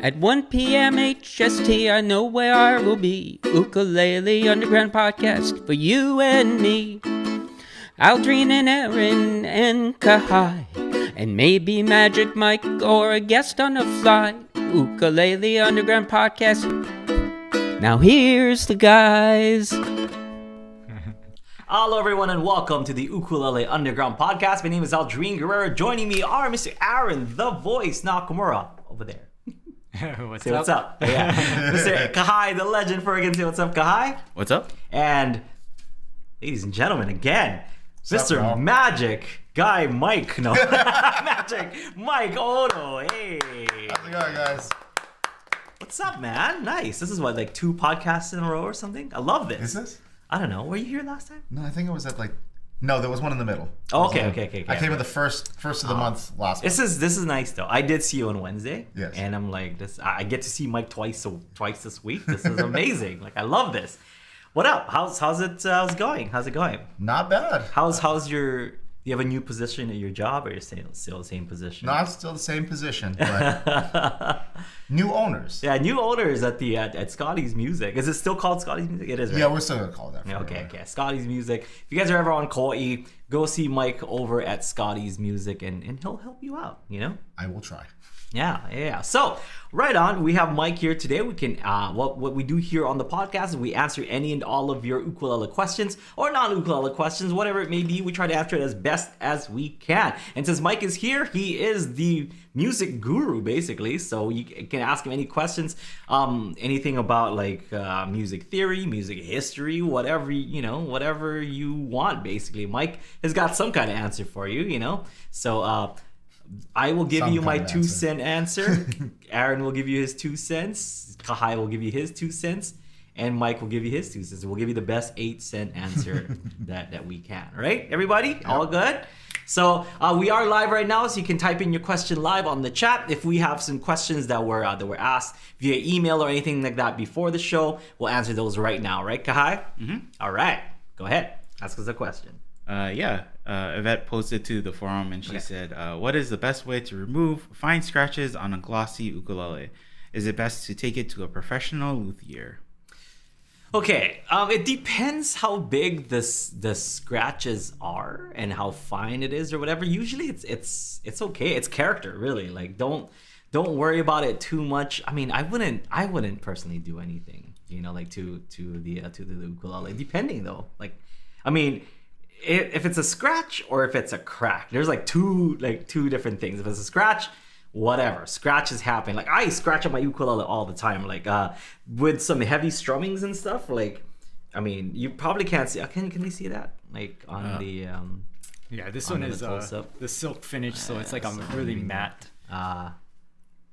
At 1 p.m. HST, I know where I will be. Ukulele Underground Podcast for you and me. Aldrine and Aaron and Kauai. And maybe Magic Mike or a guest on the fly. Ukulele Underground Podcast. Now here's the guys. Hello everyone and welcome to the Ukulele Underground Podcast. My name is Aldrine Guerrero. Joining me are Mr. Aaron, the voice, Nakamura, over there. What's up? Yeah. Mr. Kauai, the legend Ferguson. Say what's up, Kauai? What's up? And ladies and gentlemen, again, Mr. up, Magic Guy Mike. No, Magic Mike Odo. Hey. How's it going, guys? What's up, man? Nice. This is what, like 2 podcasts in a row or something? I love this. Is this? I don't know. Were you here last time? No, I think it was at No, there was one in the middle. Oh, okay. I came in the first of the month last month. This is nice though. I did see you on Wednesday. Yes. And I'm like, I get to see Mike twice this week. This is amazing. Like I love this. What up? How's it going? How's it going? Not bad. How's your? Do you have a new position at your job, or you're still the same position? No, I'm still the same position, but new owners. Yeah, new owners at Scotty's Music. Is it still called Scotty's Music? It is, right? Yeah, we're still gonna call it that. Okay. Scotty's Music. If you guys are ever on Kauai, go see Mike over at Scotty's Music, and he'll help you out. You know. I will try. Yeah. So, right on. We have Mike here today. We can, what we do here on the podcast is we answer any and all of your ukulele questions or non-ukulele questions, whatever it may be. We try to answer it as best as we can. And since Mike is here, he is the music guru, basically. So you can ask him any questions, anything about like music theory, music history, whatever you want, basically. Mike has got some kind of answer for you, you know. So, I will give you my 2-cent answer. Aaron will give you his 2 cents. Kauai will give you his 2 cents. And Mike will give you his 2 cents. We'll give you the best 8-cent answer that we can. Right? Everybody? Yep. All good? So we are live right now, so you can type in your question live on the chat. If we have some questions that were asked via email or anything like that before the show, we'll answer those right now. Right, Kauai? Mm-hmm. All right. Go ahead. Ask us a question. Yvette posted to the forum and she said, what is the best way to remove fine scratches on a glossy ukulele? Is it best to take it to a professional luthier? Okay, it depends how big the scratches are and how fine it is or whatever. Usually it's okay. It's character, really. Like don't worry about it too much. I mean, I wouldn't personally do anything, you know, like to the ukulele. Depending though, like, I mean, if it's a scratch or if it's a crack, there's like two different things. If it's a scratch, whatever, scratches happen. Like I scratch on my ukulele all the time, like with some heavy strummings and stuff. Like, I mean, you probably can't see. Can you see that? Like on the yeah, this one is the silk finish, so it's like really matte.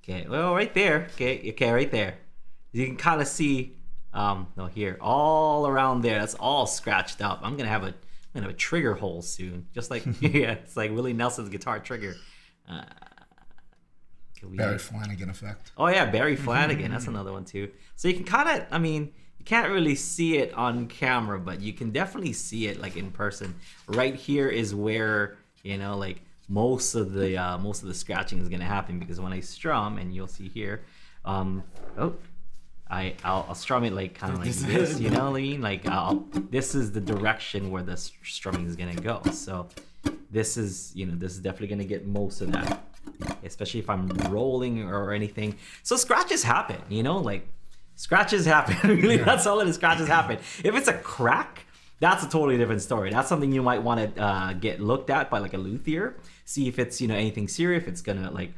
Okay, well, right there. Okay, right there. You can kind of see. No, here, all around there. That's all scratched up. I'm gonna have a trigger hole soon, just like yeah, it's like Willie Nelson's guitar trigger. Barry Flanagan effect. Oh yeah, Barry Flanagan. That's another one too. So you can kind of, I mean, you can't really see it on camera, but you can definitely see it like in person. Right here is where, you know, like most of the scratching is gonna happen, because when I strum, and you'll see here, I'll strum it like kind of like this, you know what I mean? Like this is the direction where the strumming is gonna go. So this is definitely gonna get most of that, especially if I'm rolling or anything. So scratches happen, you know, like scratches happen. Really, that's all it is. Scratches happen. If it's a crack, that's a totally different story. That's something you might want to get looked at by like a luthier, see if it's, you know, anything serious, if it's gonna like.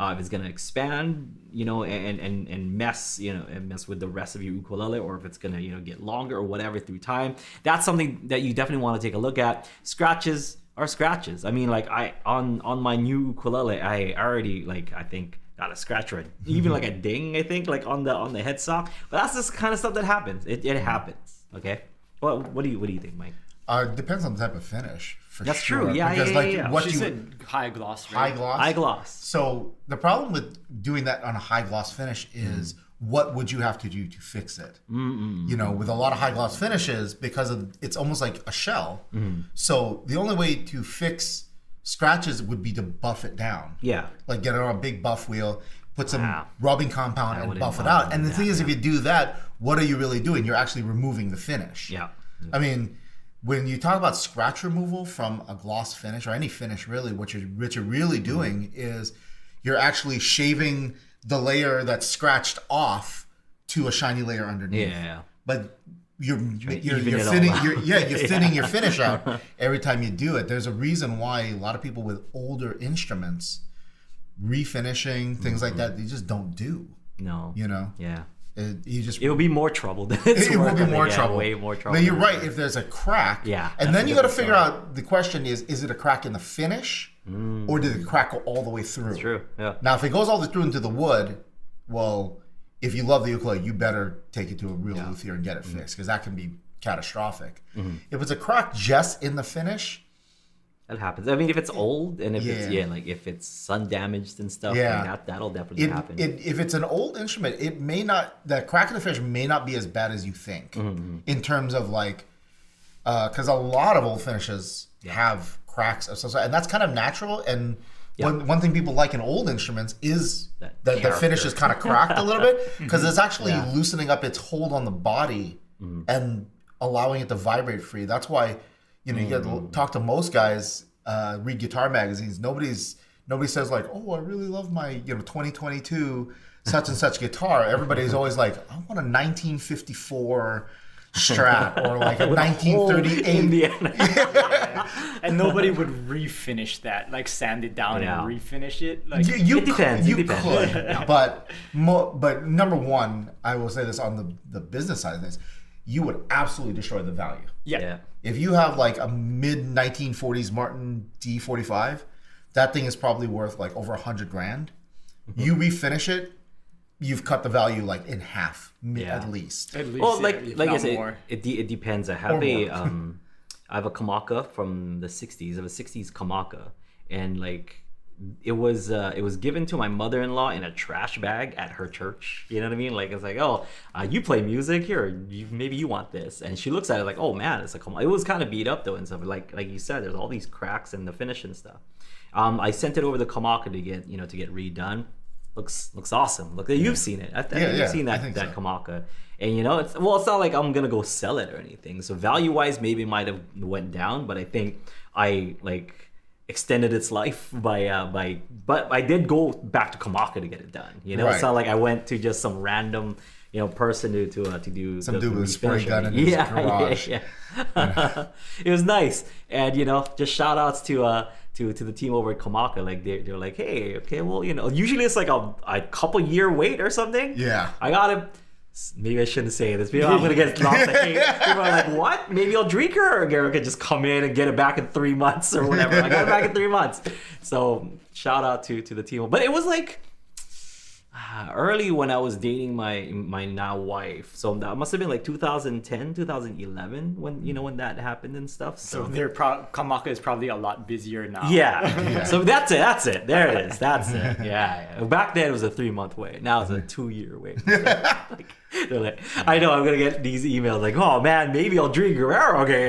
If it's gonna expand, you know, and mess with the rest of your ukulele, or if it's gonna, you know, get longer or whatever through time, that's something that you definitely want to take a look at. Scratches are scratches. I mean, like on my new ukulele, I already I think got a scratch, or even like a ding, I think, like on the headstock. But that's just kind of stuff that happens. It happens. Okay. Well, what do you think, Mike? Depends on the type of finish. That's sure. true. Yeah, because yeah. What she you said high gloss, right? High gloss. High gloss. So the problem with doing that on a high gloss finish is what would you have to do to fix it? You know, with a lot of high gloss finishes, because it's almost like a shell. So the only way to fix scratches would be to buff it down. Yeah. Like get it on a big buff wheel, put some rubbing compound and buff it out. And the thing is, if you do that, what are you really doing? You're actually removing the finish. Yeah. I mean, when you talk about scratch removal from a gloss finish or any finish, really, what you're really doing is you're actually shaving the layer that's scratched off to a shiny layer underneath. Yeah. But you're thinning your finish out every time you do it. There's a reason why a lot of people with older instruments, refinishing things like that, they just don't do. No. You know. Yeah. It will be more trouble than it will be more trouble. Way more trouble. Now you're right. If there's a crack, and then you got to figure out. The question is it a crack in the finish, or did the crack go all the way through? That's true. Yeah. Now, if it goes all the way through into the wood, well, if you love the ukulele, you better take it to a real luthier and get it fixed, because that can be catastrophic. If it's a crack just in the finish, that happens. I mean, if it's old and if if it's sun damaged and stuff, like that'll definitely happen. If it's an old instrument, it may not. The crack in the finish may not be as bad as you think, in terms of like, because a lot of old finishes have cracks of some sort, and that's kind of natural. And one thing people like in old instruments is that the finish is kind of cracked a little bit, because it's actually loosening up its hold on the body and allowing it to vibrate free. That's why. You got to talk to most guys, read guitar magazines. Nobody says like, oh, I really love my 2022 such and such guitar. Everybody's always like, I want a 1954 Strat or like a 1938. And nobody would refinish that, like sand it down and refinish it. Like it depends. You could, but number one, I will say this on the business side of things. You would absolutely destroy the value. Yeah. If you have like a mid 1940s Martin D45, that thing is probably worth like over $100,000. You refinish it, you've cut the value like in half at least. Well, like I said, it depends. I have a Kamaka from the 60s. I have a 60s Kamaka, and like. It was given to my mother-in-law in a trash bag at her church. You know what I mean? Like, it's like, oh, you play music here. Maybe you want this. And she looks at it like, oh man, it's like, it was kind of beat up though and stuff. Like you said, there's all these cracks in the finish and stuff. I sent it over to Kamaka to get redone. Looks awesome. Look, you've seen it. I think you've seen that Kamaka. And it's not like I'm gonna go sell it or anything. So value-wise, maybe it might have went down, but I think I extended its life but I did go back to Kamaka to get it done. It's not like I went to just some random person to do some dude with a spray gun in his garage. It was nice. And just shout outs to the team over at Kamaka. Like they're like, hey, okay, well, usually it's like a couple year wait or something. I got it. Maybe I shouldn't say this. Maybe I'm gonna get lots of hate. People are like, "What? Maybe I'll drink her." Or Garrett could just come in and get it back in 3 months or whatever. I got it back in 3 months. So shout out to the team. But it was like early when I was dating my now wife. So that must have been like 2010, 2011 when that happened and stuff. So Kamaka is probably a lot busier now. Yeah. So that's it. There it is. That's it. Yeah. Back then it was a 3-month wait. Now it's a 2-year wait. They're like, I know I'm gonna get these emails like, oh man, maybe I'll drink Guerrero. Okay.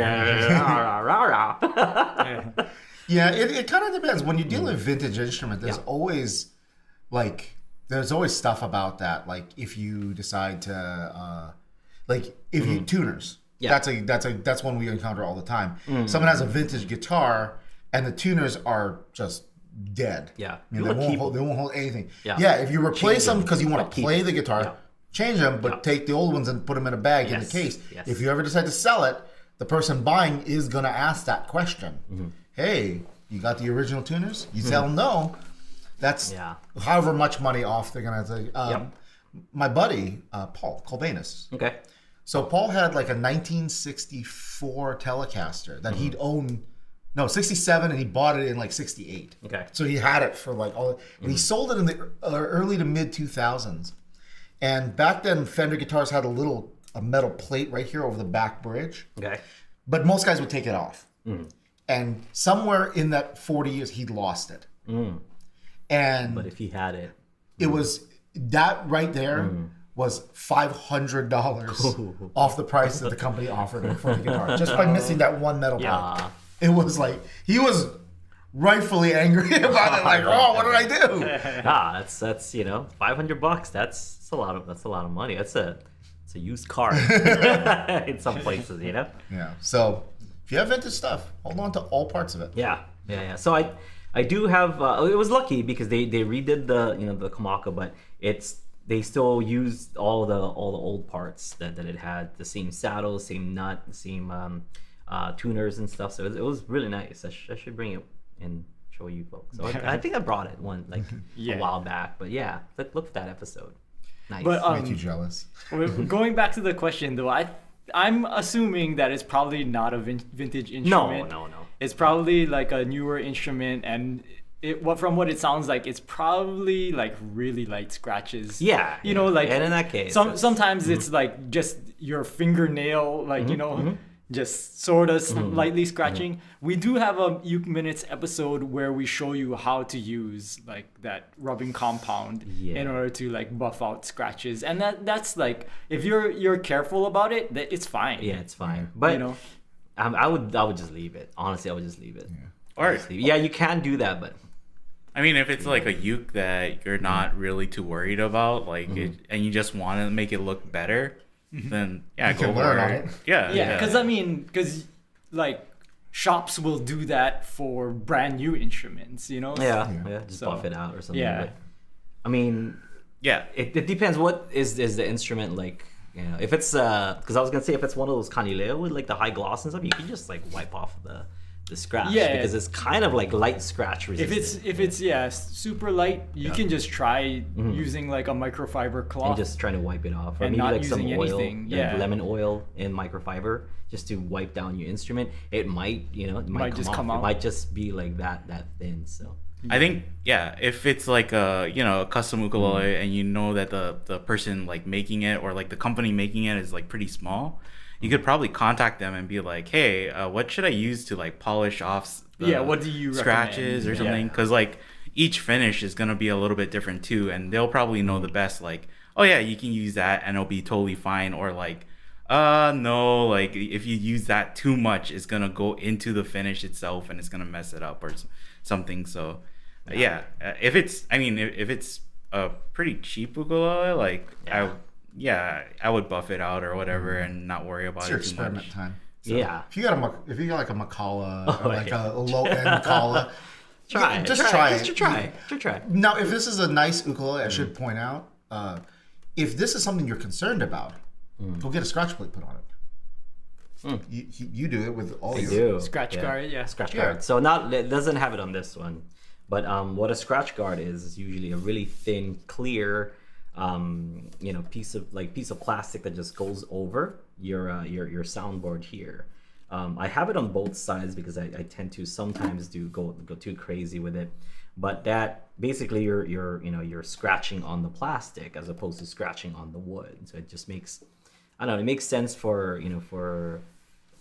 Yeah, it kind of depends. When you're dealing with vintage instrument, there's always stuff about that. Like if you decide to, if you tuners, that's one we encounter all the time. Someone has a vintage guitar and the tuners are just dead. Yeah, they won't hold anything. Yeah, if you replace them because you want to play the guitar, change them, but take the old ones and put them in a bag in the case. Yes. If you ever decide to sell it, the person buying is gonna ask that question. Hey, you got the original tuners? You tell them no. That's however much money off they're gonna say. My buddy Paul Colbanus. Okay. So Paul had like a 1964 Telecaster that he'd owned. No, 67, and he bought it in like 68. Okay. So he had it for like all, and he sold it in the early to mid 2000s. And back then, Fender guitars had a metal plate right here over the back bridge. Okay. But most guys would take it off. And somewhere in that 40 years, he'd lost it. But if he had it, it was that right there was $500 off the price that the company offered him for the guitar, just by missing that one metal part. It was like he was rightfully angry about it. Like, oh, what did I do? that's $500. That's a lot of money. It's a used car in some places, Yeah. So if you have vintage stuff, hold on to all parts of it. Yeah. So I do have. It was lucky because they redid the Kamaka, but they still used all the old parts that it had, the same saddle, same nut, same tuners and stuff. So it was really nice. I should bring it and show you folks. So I think I brought it a while back, but yeah, look for that episode. Nice. But Make you jealous. Going back to the question though, I'm assuming that it's probably not a vintage instrument. No. It's probably like a newer instrument, and from what it sounds like, it's probably like really light scratches. Yeah. Like, and in that case, sometimes it's like just your fingernail, like just sort of lightly scratching. We do have a Uke Minutes episode where we show you how to use like that rubbing compound in order to like buff out scratches, and that's like, if you're careful about it, that it's fine. Yeah, it's fine. But I would just leave it. Honestly, I would just leave it. Yeah. You can do that, but I mean, if it's like a uke that you're not really too worried about, like, and you just want to make it look better, then go for it. Yeah. Because like shops will do that for brand new instruments, just buff it out or something. Yeah. But, I mean, it depends. What is the instrument like? If it's because I was gonna say, if it's one of those kanileo with like the high gloss and stuff, you can just like wipe off the scratch, because it's kind of like light scratch resistant. If it's super light, you can just try using like a microfiber cloth and just trying to wipe it off, or and maybe not like some using oil, anything. like lemon oil in microfiber, just to wipe down your instrument. It might come out. It might just be like that thin. So I think if it's like a custom ukulele and you know that the person like making it, or like the company making it, is like pretty small, you could probably contact them and be like, hey, what should I use to like polish off what do you scratches or something? Because like each finish is gonna be a little bit different too, and they'll probably know the best, like, oh yeah, you can use that and it'll be totally fine, or like no, like if you use that too much, it's gonna go into the finish itself and it's gonna mess it up or something. So if it's a pretty cheap ukulele, like I would buff it out or whatever and not worry about it too much. Time. So, if you got like a Macala or like a low end Macala, try it. Now, if this is a nice ukulele, I should point out, if this is something you're concerned about, go get a scratch plate put on it. You do it with all your scratch guard. Scratch guard. So it doesn't have it on this one, but what a scratch guard is usually a really thin, clear piece of plastic that just goes over your soundboard here. I have it on both sides because I tend to sometimes go too crazy with it, but that basically you're scratching on the plastic as opposed to scratching on the wood. So it just makes, I don't know, it makes sense for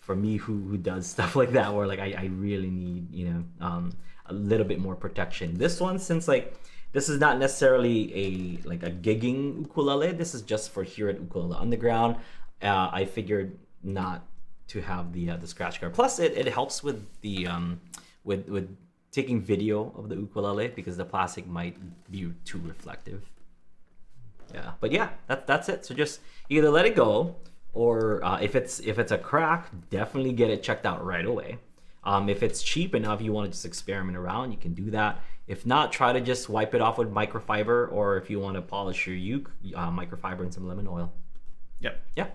me who does stuff like that, where like I really need a little bit more protection. This one, since like this is not necessarily a gigging ukulele, this is just for here at Ukulele Underground. I figured not to have the scratch guard. Plus, it helps with the with taking video of the ukulele, because the plastic might be too reflective. Yeah, but yeah, that's it. So just either let it go, or if it's a crack, definitely get it checked out right away. If it's cheap enough, you want to just experiment around, you can do that. If not, try to just wipe it off with microfiber, or if you want to polish your uke, microfiber and some lemon oil. Yep. Yeah.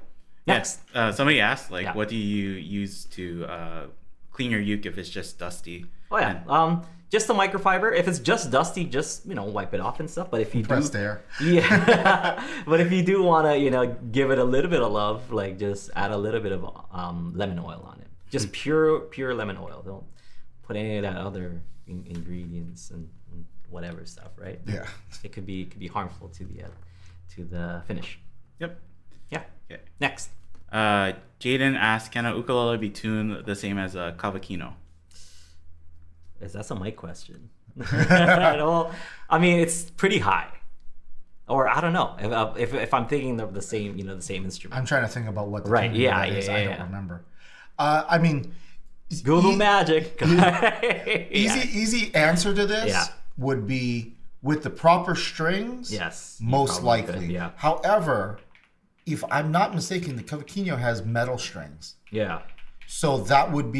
Next. Somebody asked, what do you use to clean your uke if it's just dusty? Oh yeah. Just the microfiber. If it's just dusty, just wipe it off and stuff. But if you compressed air. Yeah. But if you do want to give it a little bit of love, like just add a little bit of lemon oil on it. Just pure lemon oil. Don't put any of that other ingredients and whatever stuff, right? Yeah. It could be harmful to the finish. Yep. Yeah. Okay. Next. Jaden asked, can a ukulele be tuned the same as a Cavaquinho? That's a mic question. I mean, it's pretty high. Or I don't know if I'm thinking of the same, the same instrument. I'm trying to think about what the right. Yeah. is. I don't remember. I mean, Google magic. Easy answer to this Yeah. would be with the proper strings. Yes, you most probably likely. could, yeah. However, if I'm not mistaken, the Cavaquinho has metal strings, Yeah. so that would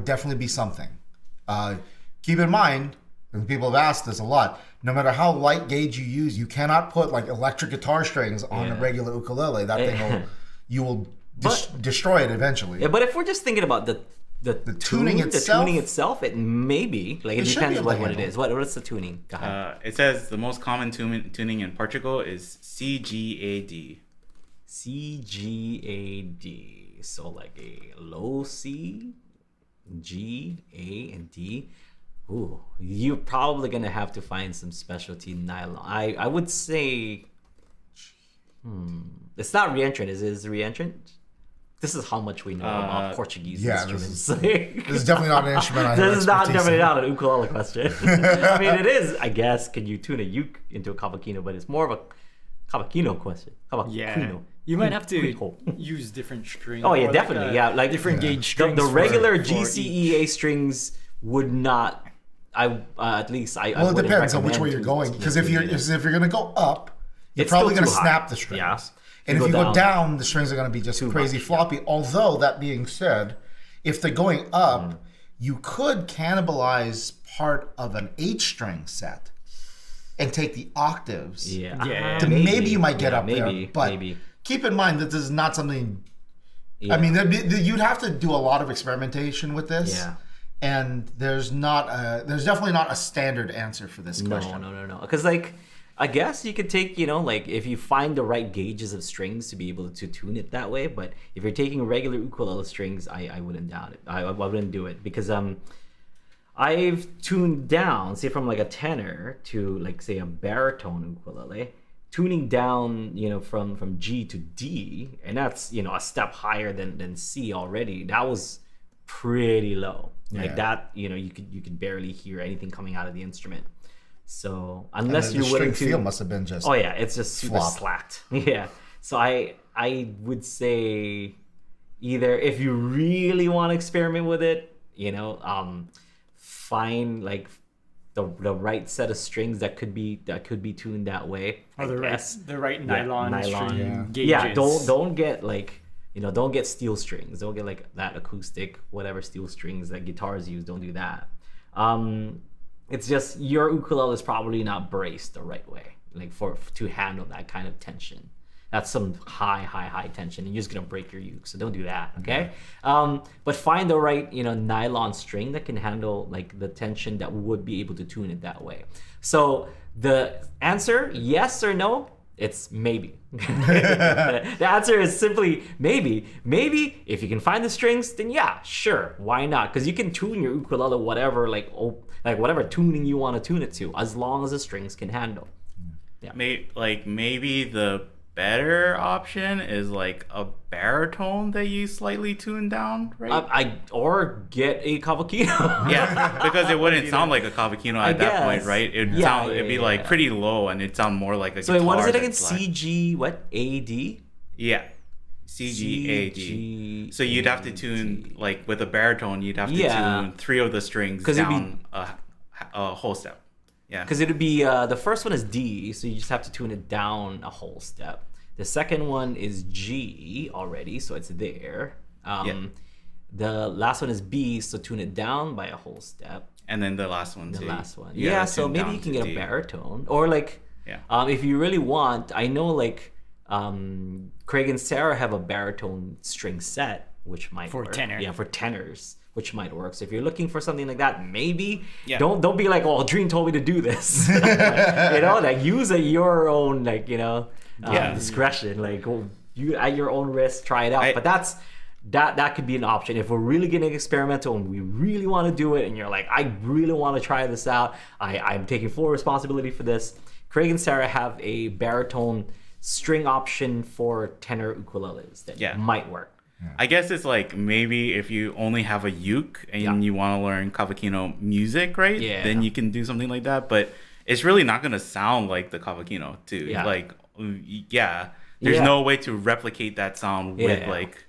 definitely be something. Keep in mind, and people have asked this a lot. No matter how light gauge you use, you cannot put like electric guitar strings on a Yeah. regular ukulele. That thing you will But- destroy it eventually. Yeah, but if we're just thinking about the tuning itself? it may be like it should depends be able what to it handle. is. What's the tuning? Go ahead. It says the most common tuning in Portugal is CGAD. CGAD. So like a low C, G, A, and D. Ooh, you're probably gonna have to find some specialty nylon. I would say, it's not reentrant. Is it reentrant? This is how much we know about Portuguese yeah, instruments. This is definitely not an instrument I have This is not expertise definitely in. not an ukulele question. I mean, it is, I guess. Can you tune a uke into a cavaquinho? But it's more of a cavaquinho question. Yeah. Cavaquinho. You might have to Cool. use different strings. Oh yeah, or definitely. Yeah, like different gauge The, strings. the for- regular for GCEA each. strings would not. At least I. Well, it wouldn't depends on which way recommend you're to- going. to Because tune if you're it. gonna go up, you're It's probably still gonna too high. snap the strings. Yeah. And if you go down, the strings are gonna be just Too crazy much, floppy. Although that being said, if they're going up, you could cannibalize part of an 8-string set and take the octaves. Yeah. Yeah. Then maybe you might get Yeah, up maybe, there. But maybe. keep in mind that this is not something. Yeah. I mean, you'd have to do a lot of experimentation with this. Yeah. And there's definitely not a standard answer for this question. No. Because like, I guess you could take, like if you find the right gauges of strings to be able to tune it that way. But if you're taking regular ukulele strings, I wouldn't doubt it. I wouldn't do it because I've tuned down, say from like a tenor to like say a baritone ukulele, tuning down, from G to D, and that's a step higher than C already. That was pretty low. Like Yeah. that, you could barely hear anything coming out of the instrument. So And unless the you're willing string to, feel must have been just. oh yeah, it's just super flop. slacked. Yeah. So I would say either if you really want to experiment with it, find like the right set of strings that could be tuned that way. Or the I right, guess. the right nylon, nylon. string Yeah. gauges. Yeah, don't get like don't get steel strings. Don't get like that acoustic whatever steel strings that guitars use. Don't do that. It's just your ukulele is probably not braced the right way, like to handle that kind of tension. That's some high tension, and you're just gonna break your uke. So don't do that, okay? But find the right nylon string that can handle like the tension that would be able to tune it that way. So the answer, yes or no, it's maybe. The answer is simply maybe. Maybe if you can find the strings, then yeah, sure, why not? Because you can tune your ukulele whatever whatever tuning you want to tune it to, as long as the strings can handle. Yeah. Maybe the better option is like a baritone that you slightly tune down, right? Or get a Cavaquinho. Yeah, because it wouldn't sound like a Cavaquinho at that point, guess. right? It'd be like Yeah. pretty low, and it'd sound more like a So guitar. what is it again? that's like- CG what? AD? Yeah, CGAD. So you'd have to tune like with a baritone. You'd have to Yeah. tune 3 of the strings 'Cause it'd be- down a whole step. Yeah. Because it'd be the first one is D, so you just have to tune it down a whole step. The second one is G already, so it's there. Yeah. The last one is B, so tune it down by a whole step. And then the last one The too. last one, You gotta yeah. So tune maybe down you can to get D. a baritone, or like, Yeah. if you really want. I know like Craig and Sarah have a baritone string set, which might For work. tenor. Yeah, for tenors, which might work. So if you're looking for something like that, maybe Yeah. don't be like, oh, Aldrine told me to do this. Like use your own discretion. Like you at your own risk, try it out. But that could be an option if we're really getting experimental and we really want to do it. And you're like, I really want to try this out. I'm taking full responsibility for this. Craig and Sarah have a baritone string option for tenor ukuleles that might work. I guess it's like maybe if you only have a uke and you want to learn Cavaquinho music, right? Yeah. Then you can do something like that. But it's really not going to sound like the Cavaquinho, too. Yeah. Like, there's no way to replicate that sound with Yeah. like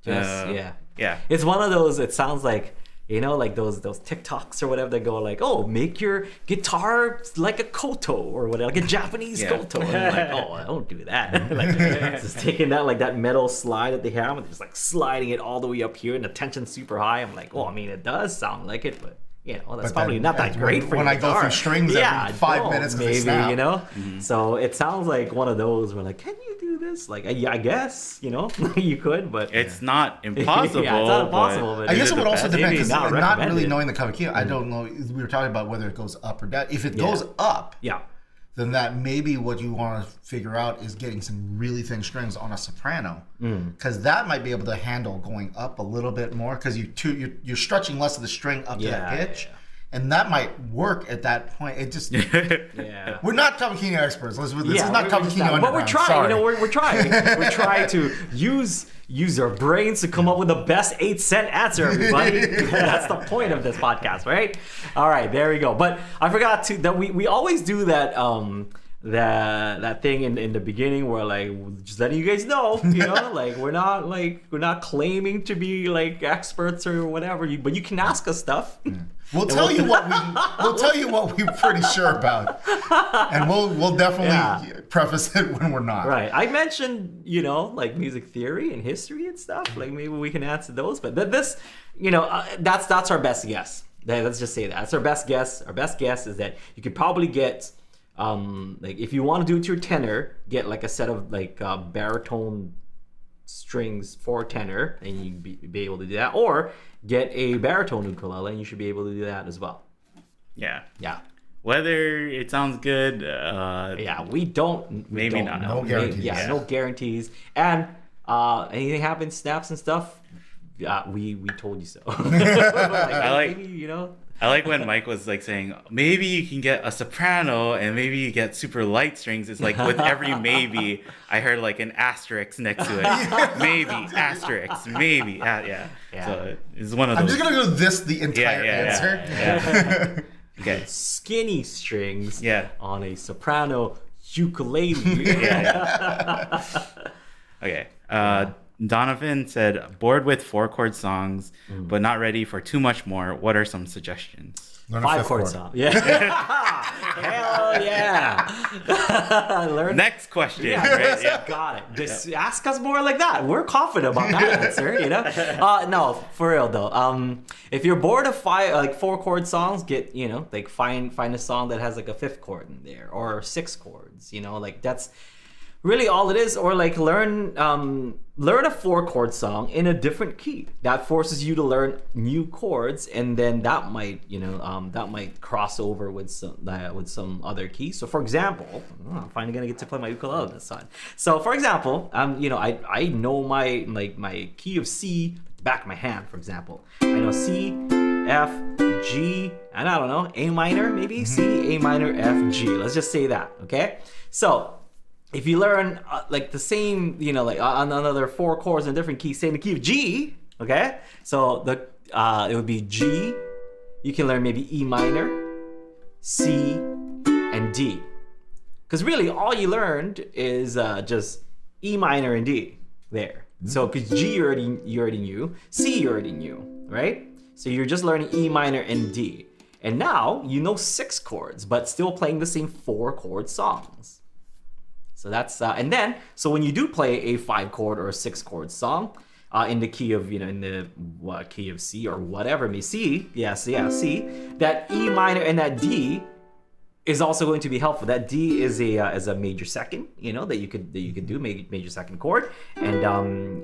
Yeah. Yeah. It's one of those. It sounds like, like those TikToks or whatever that go like, oh, make your guitar like a koto or whatever, like a Japanese koto. And I'm like, oh, I don't do that. Like just taking that like that metal slide that they have and just like sliding it all the way up here and the tension's super high. I'm like, oh, I mean, it does sound like it, but that's But probably then, not that great for when your I go guitar. through strings every 5 minutes 'cause they maybe, snap. So it sounds like one of those where like, can you do this? Like, I guess, you could, but It's not impossible. yeah, it's not impossible, but I guess is it would the also best? depend Maybe because not not really recommended. knowing the Cavaquinho, I don't know. We were talking about whether it goes up or down. If it goes up, Yeah. then that maybe what you want to figure out is getting some really thin strings on a soprano, because that might be able to handle going up a little bit more because you're stretching less of the string up to that pitch. And that might work at that point. It just we're not Cavaquinho experts. This is not Cavaquinho. But we're trying. Sorry. We're trying. We're trying to use our brains to come up with the best 8-cent answer, everybody. That's the point of this podcast, right? All right, there we go. But I forgot that we always do that that thing in the beginning where like just letting you guys know, like we're not claiming to be like experts or whatever, but you can ask us stuff. We'll tell you what we're pretty sure about, and we'll definitely preface it when we're not. Right. I mentioned, like music theory and history and stuff. Like maybe we can answer those. But this, that's our best guess. Let's just say that. That's our best guess. Our best guess is that you could probably get, like if you want to do it to your tenor, get like a set of like baritone strings for tenor, and you be able to do that. Or get a baritone ukulele, and you should be able to do that as well. Yeah. Yeah. Whether it sounds good, We don't. Maybe don't not. know. No guarantees. No guarantees. And anything happens, snaps and stuff. We told you so. I like when Mike was like saying maybe you can get a soprano and maybe you get super light strings. It's like with every maybe, I heard like an asterisk next to it. Maybe asterisk, maybe. Yeah. So it's one of those. I'm just gonna go this the entire answer. Yeah. Okay. Skinny strings on a soprano ukulele. Okay. Donovan said, bored with 4-chord songs, but not ready for too much more. What are some suggestions? Learn a 5-chord fifth song. Yeah. Hell yeah. Learn. Next question. Got it. Just ask us more like that. We're confident about that answer, No, for real though. If you're bored of 4-chord songs, get, like find a song that has like a 5th chord in there or 6 chords, like that's really all it is. Or like learn a 4-chord song in a different key. That forces you to learn new chords, and then that might cross over with some other keys. So for example, I'm finally gonna get to play my ukulele this time. So for example, I know my key of C at the back of my hand. For example, I know C, F, G, and I don't know, A minor maybe, C, A minor, F, G. Let's just say that, okay? So if you learn like the same, like on another 4 chords in different keys, say in the key of G, okay? So it would be G. You can learn maybe E minor, C, and D. Because really all you learned is just E minor and D there. So because G you already knew, C you already knew, right? So you're just learning E minor and D. And now you know 6 chords, but still playing the same 4-chord songs. So that's and then so when you do play a 5-chord or a 6-chord song in the key of in the key of C or whatever, C, that E minor and that D is also going to be helpful. That D is a major second, that you could do major second chord, and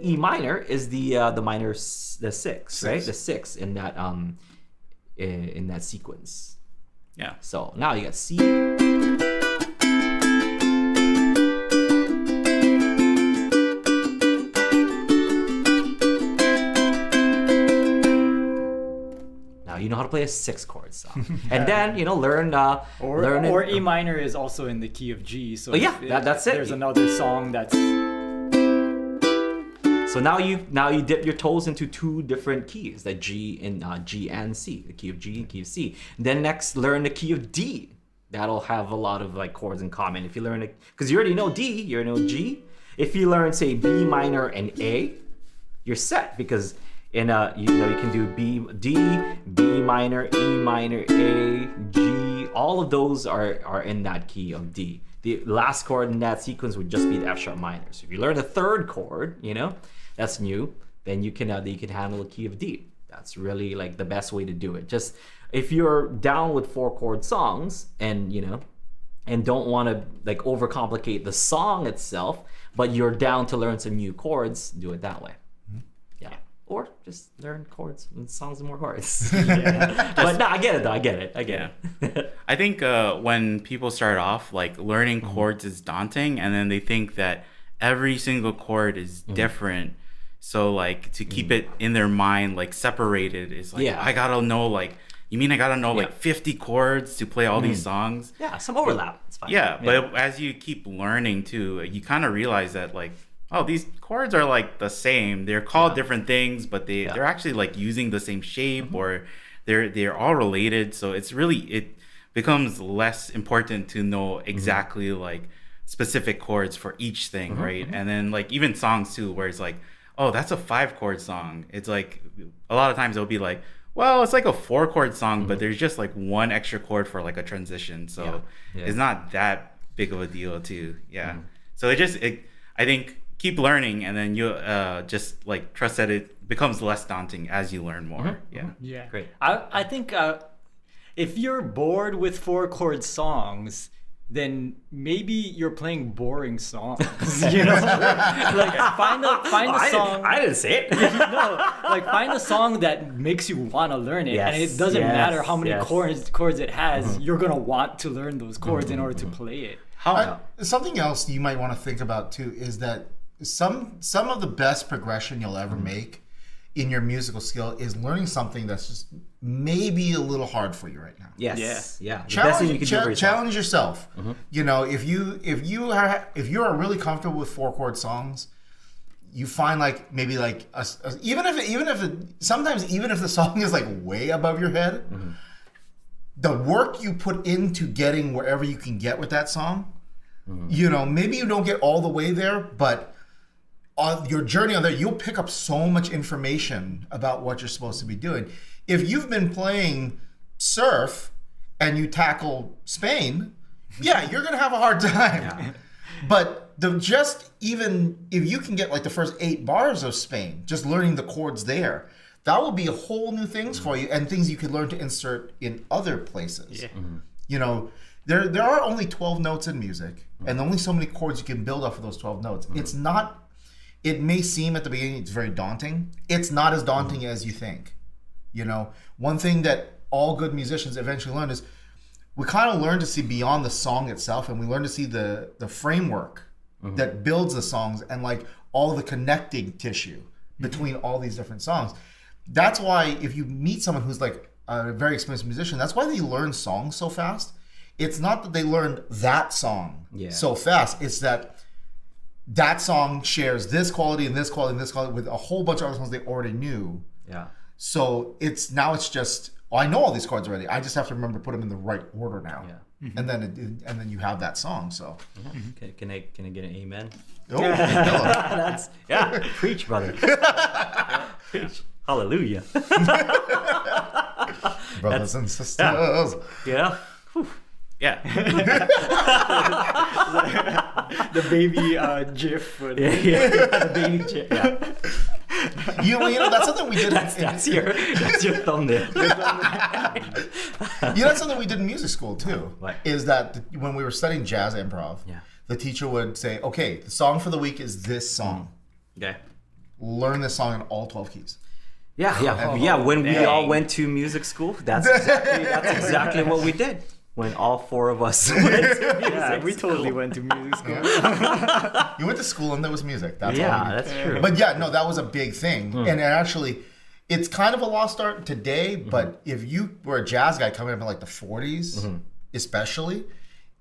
E minor is the minor the 6, right? The 6 in that sequence. Yeah. So now you got C. You know how to play a 6-chord song, and then learn or E minor is also in the key of G. So that's it. There's another song that's. So now you dip your toes into 2 different keys, that G and C, the key of G and key of C. Then next learn the key of D. That'll have a lot of like chords in common. If you learn it, because you already know D, you already know G. If you learn say B minor and A, you're set, because in you can do D, B minor, E minor, A, G. All of those are in that key of D. The last chord in that sequence would just be the F sharp minor. So if you learn a third chord, that's new, then you can handle a key of D. That's really like the best way to do it. Just if you're down with 4-chord songs and don't want to like overcomplicate the song itself, but you're down to learn some new chords, do it that way. Yeah. Or just learn chords and songs and more chords. But no, I get it though. I get it. I think when people start off, like learning chords is daunting, and then they think that every single chord is different. So like to keep it in their mind, like separated is like, I gotta know like, you mean I gotta know like 50 chords to play all these songs? Yeah, some overlap. It's fine. Yeah, but as you keep learning too, you kind of realize that like, oh, these chords are like the same. They're called different things, but they're actually like using the same shape, or they're all related. So it becomes less important to know exactly like specific chords for each thing, right? And then like even songs too, where it's like, oh, that's a 5-chord song. It's like a lot of times it'll be like, well, it's like a 4-chord song, but there's just like one extra chord for like a transition. So it's not that big of a deal too. Yeah. So I think keep learning, and then you just like trust that it becomes less daunting as you learn more. Yeah. Great. I think if you're bored with 4-chord songs, then maybe you're playing boring songs. Like find a song. I didn't say it. Like find a song that makes you want to learn it, and it doesn't matter how many chords it has. You're gonna want to learn those chords in order to play it. Something else you might want to think about too is that some of the best progression you'll ever make in your musical skill is learning something that's just maybe a little hard for you right now. Yes. Yeah. The best thing you can do for yourself. Challenge yourself. If you are really comfortable with 4-chord songs, you find like maybe like even if the song is like way above your head, the work you put into getting wherever you can get with that song, maybe you don't get all the way there, but on your journey on there, you'll pick up so much information about what you're supposed to be doing. If you've been playing surf and you tackle Spain, you're gonna have a hard time. But even if you can get like the first 8 bars of Spain, just learning the chords there, that will be a whole new things for you, and things you could learn to insert in other places. There are only 12 notes in music, and only so many chords you can build off of those 12 notes. It may seem at the beginning it's very daunting. It's not as daunting as you think. One thing that all good musicians eventually learn is we kind of learn to see beyond the song itself, and we learn to see the framework that builds the songs and like all the connecting tissue between all these different songs. That's why if you meet someone who's like a very experienced musician, that's why they learn songs so fast. It's not that they learned that song so fast. It's that song shares this quality and this quality and this quality with a whole bunch of other songs they already knew. Yeah. So it's just, I know all these chords already. I just have to remember to put them in the right order now. Yeah. And then you have that song. So. Can I get an amen? Oh, that's preach, brother. Preach. Hallelujah. Brothers and sisters. Yeah. Yeah. The baby GIF. The baby GIF. Yeah. That's something we did. That's your thumbnail. That's something we did in music school too. What? Is that when we were studying jazz improv, the teacher would say, "Okay, the song for the week is this song. Okay, learn this song in all 12 keys." When we all went to music school, that's exactly what we did. When all 4 of us went to music we totally went to music school. You went to school and there was music. That's true. But that was a big thing. And actually, it's kind of a lost art today, but if you were a jazz guy coming up in like the 40s, especially,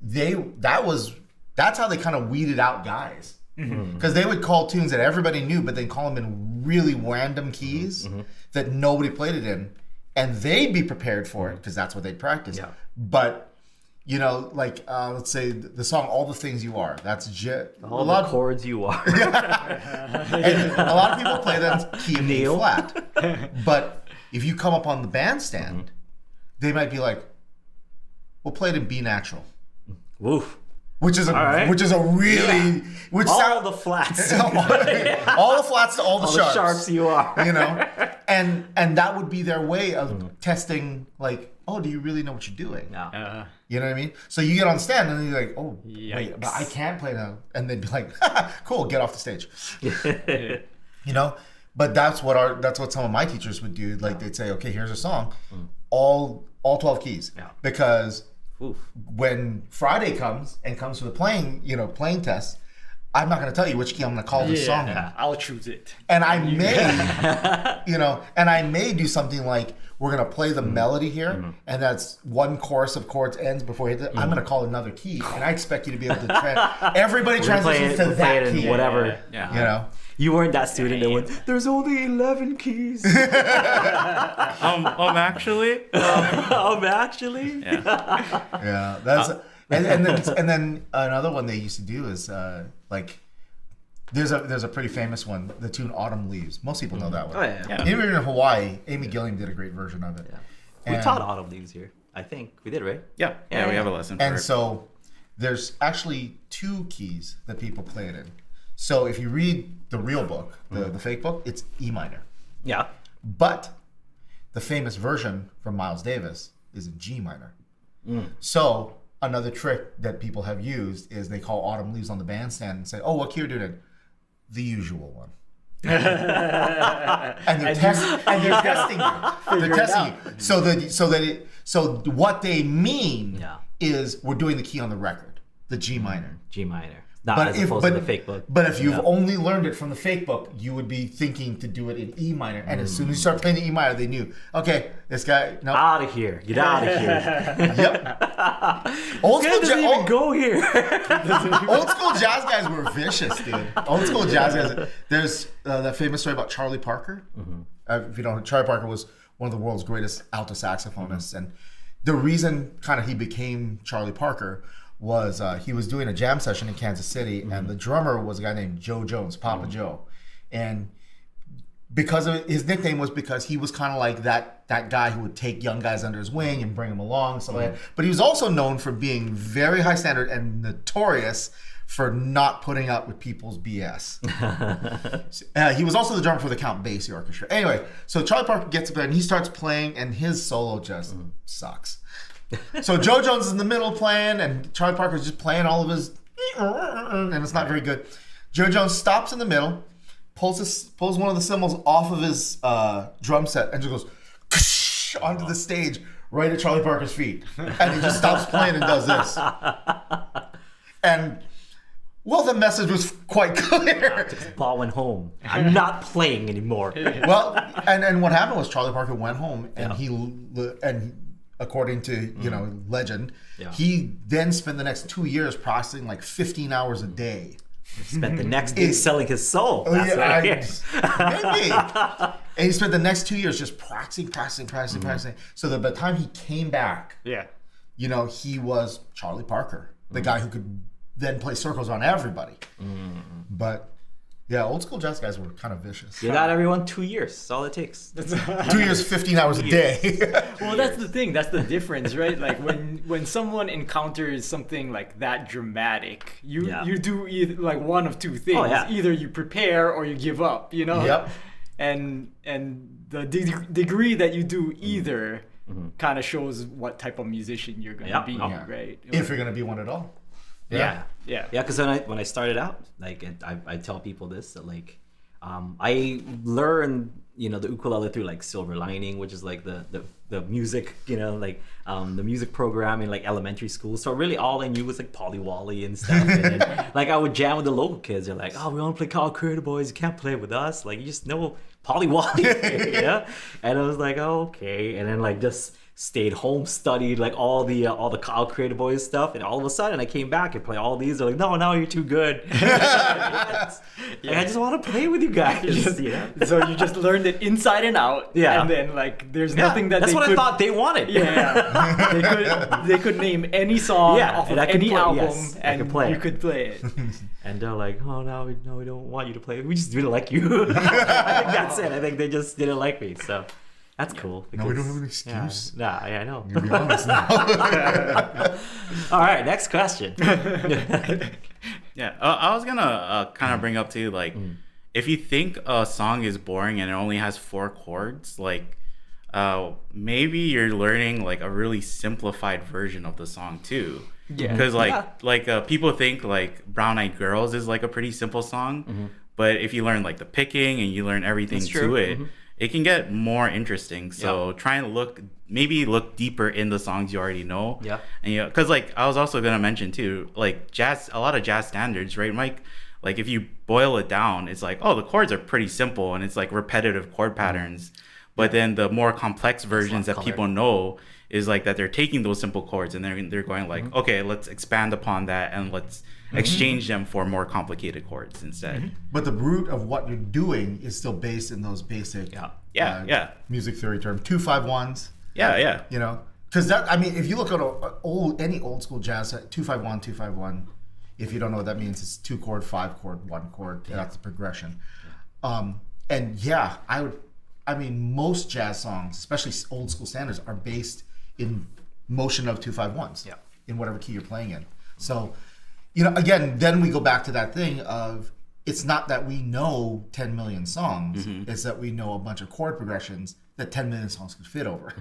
that's how they kind of weeded out guys. Because they would call tunes that everybody knew, but then call them in really random keys that nobody played it in. And they'd be prepared for it because that's what they'd practice. Yeah. But You know, like let's say the song "All the Things You Are." That's All the chords you are. and a lot of people play that key of E flat. But if you come up on the bandstand, they might be like, "We'll play it in B natural," Woof. which is a really All the flats. all the flats to all the All sharps. the sharps you are. You know, and that would be their way of testing, like, oh, do you really know what you're doing? Yeah. You know what I mean? So you get on stand and then you're like, oh, Yikes. wait, but I can't play now. And they'd be like, cool, get off the stage. You know? But that's what some of my teachers would do. Like they'd say, okay, here's a song, all 12 keys. Yeah. Because Oof. when Friday comes for the playing test, I'm not going to tell you which key I'm going to call this song in. I'll choose it. And I may, do something like, we're going to play the melody here, and that's one chorus of chords ends before you hit it. I'm going to call another key, and I expect you to be able to everybody transitions to that key. Whatever. Yeah. You know? You weren't that student that went, there's only 11 keys. Actually. Actually? Yeah. Yeah. That's and then another one they used to do is like there's a pretty famous one, the tune Autumn Leaves. Most people know that one. Oh, yeah. Even in Hawaii, Amy Gilliam did a great version of it. We And- taught Autumn Leaves here. I think we did, right? Yeah, we have a lesson for And it. so there's actually two keys that people play it in. So if you read the real book, the fake book, it's E minor. Yeah. But the famous version from Miles Davis is in G minor. So another trick that people have used is they call Autumn Leaves on the bandstand and say, oh, what key are you doing? The usual one. and they're testing you. They're testing you. So what they mean is we're doing the key on the record, the G minor. G minor. Not as opposed to the fake book. But if you've only learned it from the fake book, you would be thinking to do it in E minor. And as soon as you start playing the E minor, they knew, okay, this guy, no. Out of here. Get out of here. Yep. Old school, Doesn't even go here. old school jazz guys were vicious, dude. Old school jazz guys. There's that famous story about Charlie Parker. If you don't know, Charlie Parker was one of the world's greatest alto saxophonists. And the reason kind of he became Charlie Parker was he was doing a jam session in Kansas City, and the drummer was a guy named Joe Jones, Papa Joe. And because of his nickname was because he was kind of like that guy who would take young guys under his wing and bring them along. So like that. But he was also known for being very high standard and notorious for not putting up with people's BS. He was also the drummer for the Count Basie Orchestra. Anyway, so Charlie Parker gets up there and he starts playing, and his solo just sucks. So Joe Jones is in the middle playing, and Charlie Parker's just playing all of his, and it's not very good. Joe Jones stops in the middle, pulls one of the cymbals off of his drum set, and just goes onto the stage right at Charlie Parker's feet, and he just stops playing and does this. And well, the message was quite clear. Ball went home. I'm not playing anymore. Well, and what happened was Charlie Parker went home, and according to legend, he then spent the next 2 years practicing like 15 hours a day. Spent the next day selling his soul. That's what I hear. Maybe. And he spent the next 2 years just practicing. So that by the time he came back, he was Charlie Parker, the guy who could then play circles on everybody. But yeah, old school jazz guys were kind of vicious. You got everyone 2 years. That's all it takes. 2 years, 15 hours a day. Well, that's the thing. That's the difference, right? Like when someone encounters something like that dramatic, you do either like one of two things. Either you prepare or you give up. Yep. And the degree that you do either kind of shows what type of musician you're going to be, right? If you're going to be one at all. Yeah. Because when I started out, like I tell people this that like I learned the ukulele through like Silver Lining, which is like the music the music program in like elementary school. So really all I knew was like Polly Wally and stuff. And then, like I would jam with the local kids. They're like, oh, we want to play Call Creator Boys. You can't play with us. Like you just know Polly Wally. And I was like, oh, okay. And then like just stayed home, studied like all the Kyle Creative Boys stuff, and all of a sudden I came back and play all these. They're like, no, you're too good. Like, I just want to play with you guys. You know? So you just learned it inside and out. Yeah. And then like there's nothing that that's they what could, I thought they wanted. Yeah. they could name any song off of and I could any play, album, yes, I and could play you it. could play it. And they're like, oh no, we don't want you to play. We just didn't like you. I think that's it. I think they just didn't like me. So that's cool. No, we don't have an Yeah, excuse. I know. I'm gonna be honest now. All right, next question. Yeah, I was gonna kind of bring up too, like, if you think a song is boring and it only has 4 chords, like, maybe you're learning like a really simplified version of the song too. Yeah. Because people think like Brown Eyed Girls is like a pretty simple song, but if you learn like the picking and you learn everything That's to true. it, it can get more interesting. So try and look deeper in the songs you already know. Yeah. And because like I was also gonna mention too, like a lot of jazz standards, right, Mike? Like if you boil it down, it's like, oh, the chords are pretty simple and it's like repetitive chord patterns. But then the more complex versions that people know is like that they're taking those simple chords and they're going like, okay, let's expand upon that and let's exchange them for more complicated chords instead. But the root of what you're doing is still based in those basic music theory terms. 2-5-1s. Yeah. You know, because that, I mean, if you look at any old school jazz, 2-5-1, 2-5-1. If you don't know what that means, it's 2 chord, 5 chord, 1 chord. That's the progression. And yeah, I mean, most jazz songs, especially old school standards, are based in motion of 2-5-1s. Yeah. In whatever key you're playing in. So, you know, again, then we go back to that thing of it's not that we know 10 million songs, it's that we know a bunch of chord progressions that 10 million songs could fit over.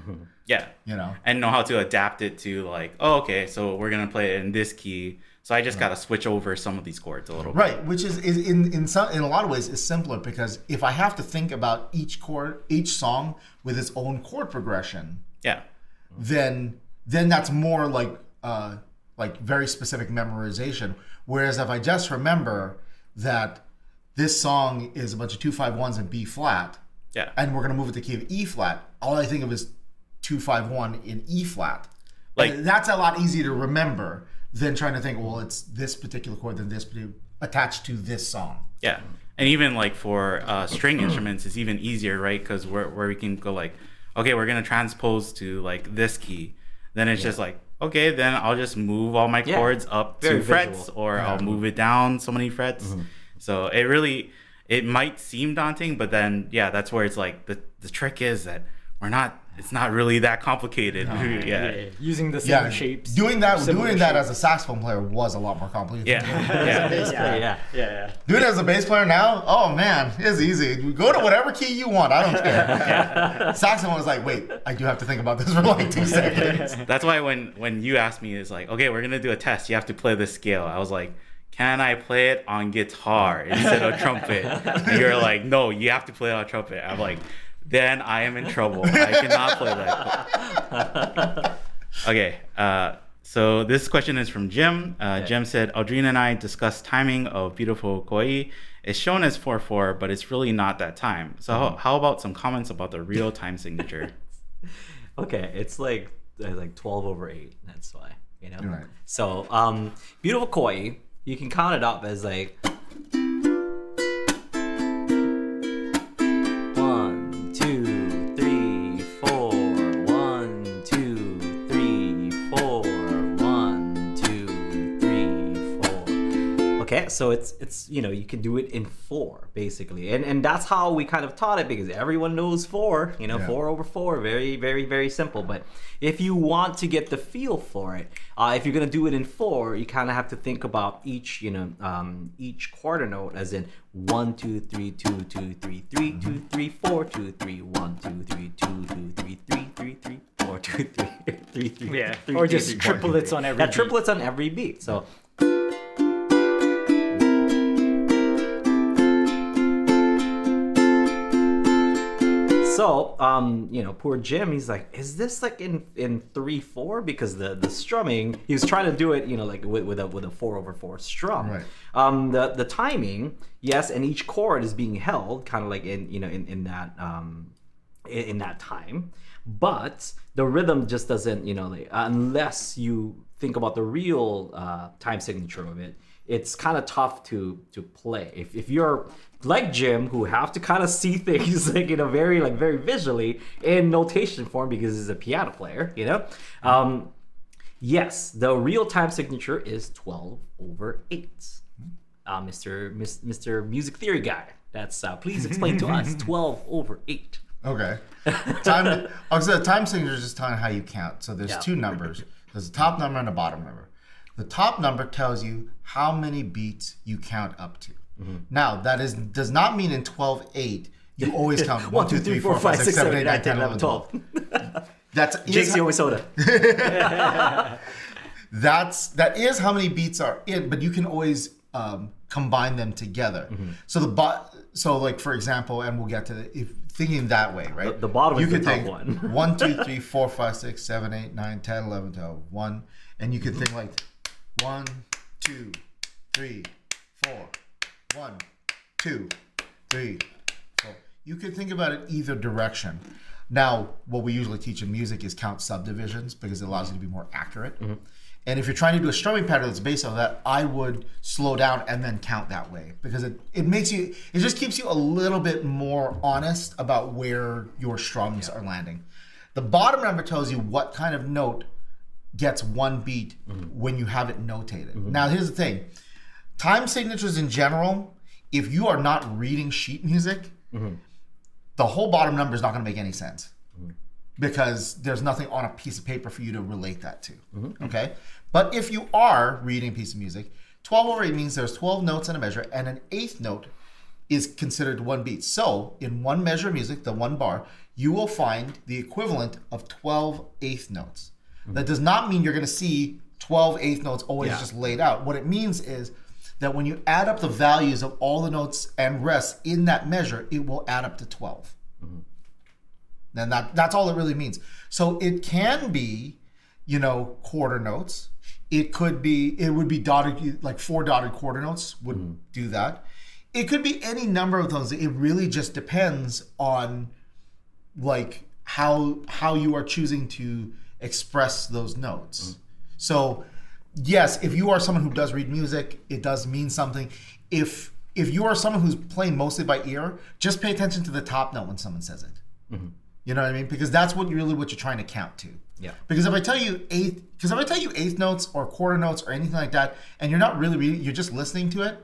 Yeah. You know? And know how to adapt it to like, oh, okay, so we're going to play it in this key. So I just got to switch over some of these chords a little bit. Right, which is in a lot of ways is simpler because if I have to think about each song with its own chord progression, then that's more like very specific memorization. Whereas if I just remember that this song is a bunch of 2-5-1s in B flat, and we're gonna move it to key of E flat, all I think of is 2-5-1 in E flat. Like that's a lot easier to remember than trying to think, well, it's this particular chord than this attached to this song. Yeah. And even like for string instruments, it's even easier, right? Because where we can go like, okay, we're going to transpose to like this key. Then it's just like, okay, then I'll just move all my chords up Very 2 frets visual. or I'll move it down so many frets. So it might seem daunting, but then, that's where it's like the trick is that it's not really that complicated. Using the same shapes. Doing that as a saxophone player was a lot more complicated. Doing it as a bass player now, oh man, it's easy. Go to whatever key you want. I don't care. Saxophone was like, wait, I do have to think about this for like 2 seconds. That's why when you asked me, it's like, okay, we're gonna do a test. You have to play this scale. I was like, can I play it on guitar instead of trumpet? And you're like, no, you have to play it on trumpet. I'm like, then I am in trouble. I cannot play that. Okay, so this question is from Jim. Jim said, Aldrine and I discussed timing of Beautiful Kauai. It's shown as 4/4, but it's really not that time. So how about some comments about the real time signature? Okay, it's like 12/8. That's why, you know. Right. So, Beautiful Kauai, you can count it up as like 1, 2, 3, 4. 1, 2, 3, 4. 1, 2, 3, 4. Okay, so it's you can do it in 4 basically, and that's how we kind of taught it because everyone knows 4. 4/4, very very very simple. But if you want to get the feel for it, if you're gonna do it in 4, you kind of have to think about each quarter note as in 1 2 3 2 2 3 3 2 3 4 2 3 1 2 3 2 2 3 3 3 3 4 2 3 3 3. Yeah, or just triplets on every beat. Triplets on every beat. So. So, poor Jim, he's like, is this like in 3/4? Because the strumming, he was trying to do it, like with a 4/4 strum. Right. The timing, yes, and each chord is being held kind of like in that in that time. But the rhythm just doesn't, unless you think about the real time signature of it, it's kind of tough to play. If you're like Jim, who have to kind of see things like in a very visually in notation form because he's a piano player, yes, the real time signature is 12/8. Mr. Music Theory guy, that's please explain to us 12/8. Okay. Time signature is just telling how you count. So there's two numbers. There's a top number and a bottom number. The top number tells you how many beats you count up to. Now, does not mean in 12/8 you always count 1, 2, 3, 4, 5, 6, 7, 8, 9, 10, 11, 12. That's Jake's the only soda. That is how many beats are in, but you can always combine them together. So like for example, and we'll get to if thinking that way, right? The bottom you is the could top think one. 1, 2, 3, 4, 5, 6, 7, 8, 9, 10, 11, 12, 1, and you could think like 1, 2, 3, 4, 1, 2, 3, 4. You could think about it either direction. Now, what we usually teach in music is count subdivisions because it allows you to be more accurate. And if you're trying to do a strumming pattern that's based on that, I would slow down and then count that way because it just keeps you a little bit more honest about where your strums are landing. The bottom number tells you what kind of note gets one beat when you have it notated. Now, here's the thing. Time signatures in general, if you are not reading sheet music, the whole bottom number is not going to make any sense because there's nothing on a piece of paper for you to relate that to. Okay? But if you are reading a piece of music, 12/8 means there's 12 notes in a measure, and an eighth note is considered one beat. So in one measure of music, the one bar, you will find the equivalent of 12 eighth notes. That does not mean you're going to see 12 eighth notes always just laid out. What it means is that when you add up the values of all the notes and rests in that measure, it will add up to 12. And that's all it really means. So it can be, quarter notes. It would be dotted, like 4 dotted quarter notes would do that. It could be any number of those. It really just depends on like how you are choosing to express those notes. So yes, if you are someone who does read music, it does mean something. If you are someone who's playing mostly by ear, just pay attention to the top note when someone says it. You know what I mean? Because that's what you're trying to count to. Yeah. Because if I tell you eighth notes or quarter notes or anything like that, and you're not really reading, you're just listening to it.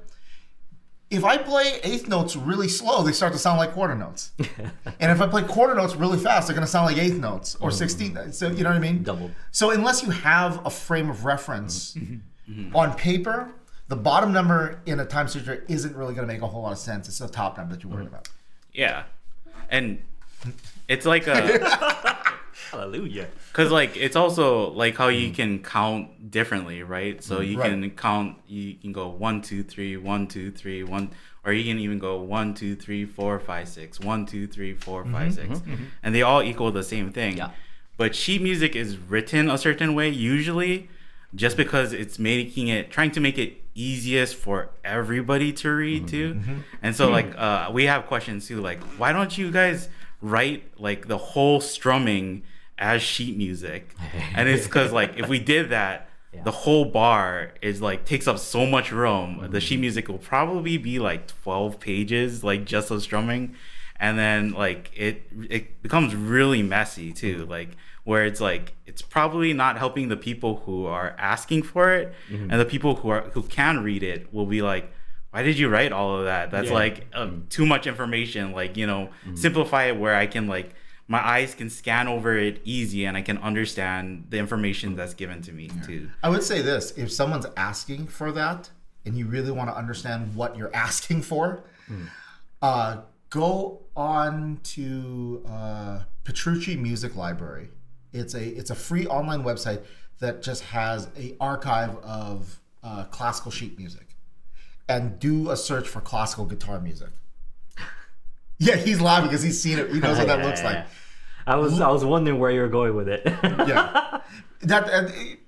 If I play eighth notes really slow, they start to sound like quarter notes. And if I play quarter notes really fast, they're going to sound like eighth notes or 16th. So you know what I mean? Double. So unless you have a frame of reference on paper, the bottom number in a time signature isn't really going to make a whole lot of sense. It's the top number that you're worried about. Yeah. And it's like a Hallelujah. because like it's also like how you can count differently, right? So you can count, you can go 1 2 3 1 2 3 1, or you can even go 1 2 3 4 5 6 1 2 3 4 5 6, and they all equal the same thing. Yeah. But sheet music is written a certain way usually, just because it's trying to make it easiest for everybody to read too. And so like we have questions too, like why don't you guys write like the whole strumming as sheet music? And it's because like if we did that, the whole bar is like takes up so much room. The sheet music will probably be like 12 pages, like just of strumming, and then like it becomes really messy too, like where it's like it's probably not helping the people who are asking for it, and the people who can read it will be like, why did you write all of that? That's like too much information. Like, simplify it where I can like my eyes can scan over it easy and I can understand the information that's given to me too. I would say this: if someone's asking for that and you really want to understand what you're asking for, go on to Petrucci Music Library. It's a free online website that just has an archive of classical sheet music. And do a search for classical guitar music. Yeah, he's laughing because he's seen it. He knows what that looks like. I was wondering where you were going with it. Yeah,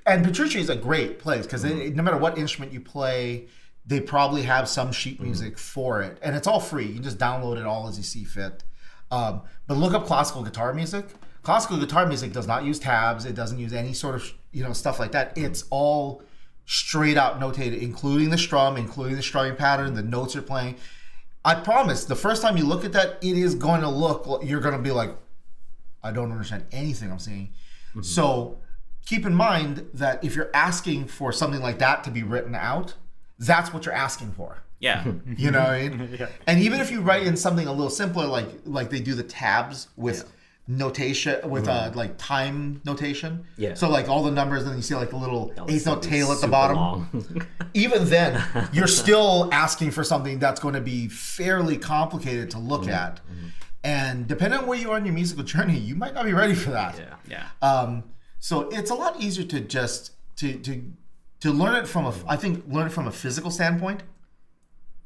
and Petrucci is a great place because no matter what instrument you play, they probably have some sheet music for it, and it's all free. You can just download it all as you see fit. But look up classical guitar music. Classical guitar music does not use tabs. It doesn't use any sort of, stuff like that. It's all straight out notated, including the strum, including the strumming pattern, the notes you're playing. I promise, the first time you look at that, it is going to look, you're going to be like, I don't understand anything I'm seeing. Mm-hmm. So keep in mind that if you're asking for something like that to be written out, that's what you're asking for. Yeah. You know what I mean? Yeah. And even if you write in something a little simpler, like they do the tabs with notation, with like time notation. Yeah. So like all the numbers, and then you see like the little eighth note tail at the super bottom. long. Even then, you're still asking for something that's going to be fairly complicated to look at. And depending on where you are in your musical journey, you might not be ready for that. Yeah. So it's a lot easier to just to learn it from learn it from a physical standpoint.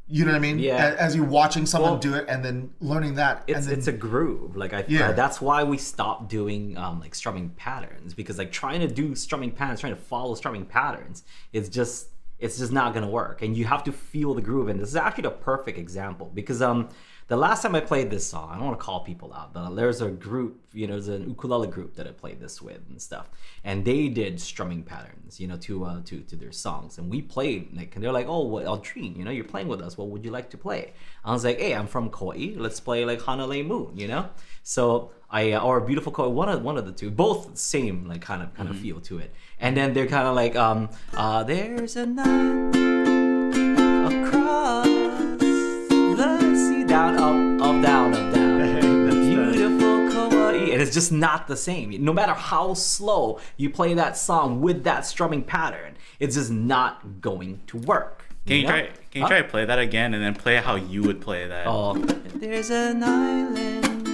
You know what I mean? Yeah. As you're watching someone do it and then learning that. It's a groove. Like that's why we stopped doing like strumming patterns, because like trying to do strumming patterns, trying to follow strumming patterns, it's just not gonna work. And you have to feel the groove. And this is actually the perfect example, because the last time I played this song, I don't want to call people out, but there's a group, there's an ukulele group that I played this with and stuff, and they did strumming patterns, to their songs, and we played and they're like, oh, well, Aldrine, you're playing with us. What would you like to play? I was like, hey, I'm from Kauai. Let's play like Hanalei Moon, So or Beautiful Kauai, one of the two, both same like kind of feel to it, and then they're kind of like, there's a night across the sea, down, up, down, up, down. Beautiful Kauai. And it's just not the same. No matter how slow you play that song with that strumming pattern, it's just not going to work. Can you try to play that again and then play how you would play that? Oh, there's an island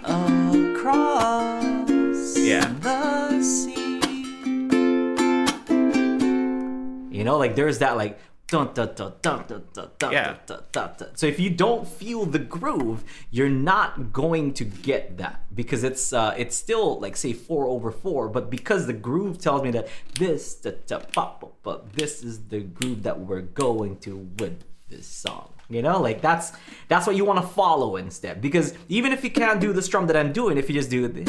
across the sea. Like there's that like dun, dun, dun, dun, dun, dun, dun, Yeah. dun, dun, dun. So if you don't feel the groove, you're not going to get that, because it's still like say 4/4, but because the groove tells me that this is the groove that we're going to with this song. Like that's what you want to follow instead, because even if you can't do the strum that I'm doing, if you just do it.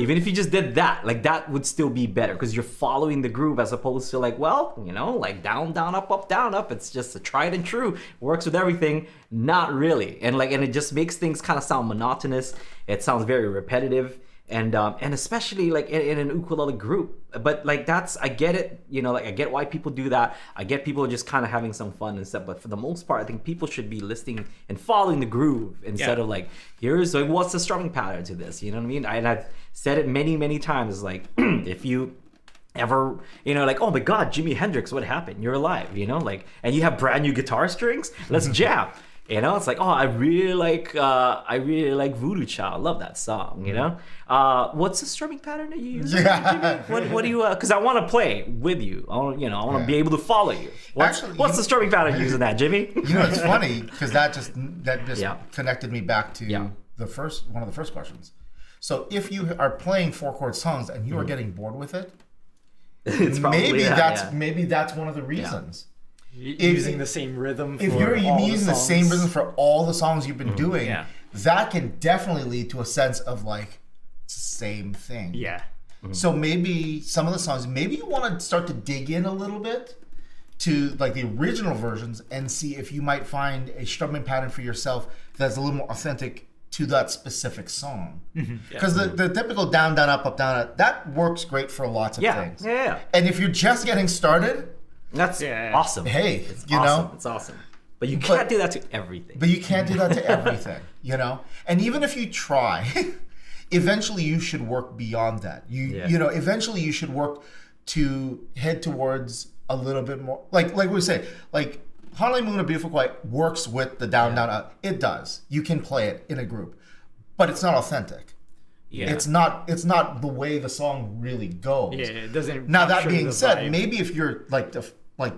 Even if you just did that, like that would still be better, because you're following the groove as opposed to like, like down, down, up, down, up. It's just a tried and true, works with everything. Not really. And it just makes things kind of sound monotonous. It sounds very repetitive. And especially like in an ukulele group. But like I get it, I get why people do that. I get people just kind of having some fun and stuff. But for the most part, I think people should be listening and following the groove instead of like, here's like, what's the strumming pattern to this? You know what I mean? And I've said it many, many times. Like if you ever, like, oh my God, Jimi Hendrix, what happened? You're alive, and you have brand new guitar strings. Let's jam. It's like, oh, I really like Voodoo Child. Love that song. What's the strumming pattern that you use? Yeah. What do you? Because I want to play with you. I want to be able to follow you. What's the strumming pattern you're using that, Jimmy? It's funny because that just connected me back to Yeah. one of the first questions. So if you are playing 4-chord songs and you are getting bored with it, It's probably maybe that's one of the reasons. Using the same rhythm. If you're using the same rhythm for all the songs you've been doing, that can definitely lead to a sense of like it's the same thing. Yeah. So maybe some of the songs, maybe you want to start to dig in a little bit to like the original versions and see if you might find a strumming pattern for yourself that's a little more authentic to that specific song. Because the typical down, down, up, down, that works great for lots of things. Yeah. And if you're just getting started, That's awesome. hey, It's awesome. It's awesome. But you can't do that to everything. But you can't do that to everything, And even if you try, eventually you should work beyond that. Eventually you should work to head towards a little bit more, like we say, like Hanalei Moon or Beautiful Kauai works with the down, down, up. It does. You can play it in a group, but it's not authentic. Yeah. It's not the way the song really goes. Yeah, it doesn't. Now that capture being the said, vibe. maybe if you're like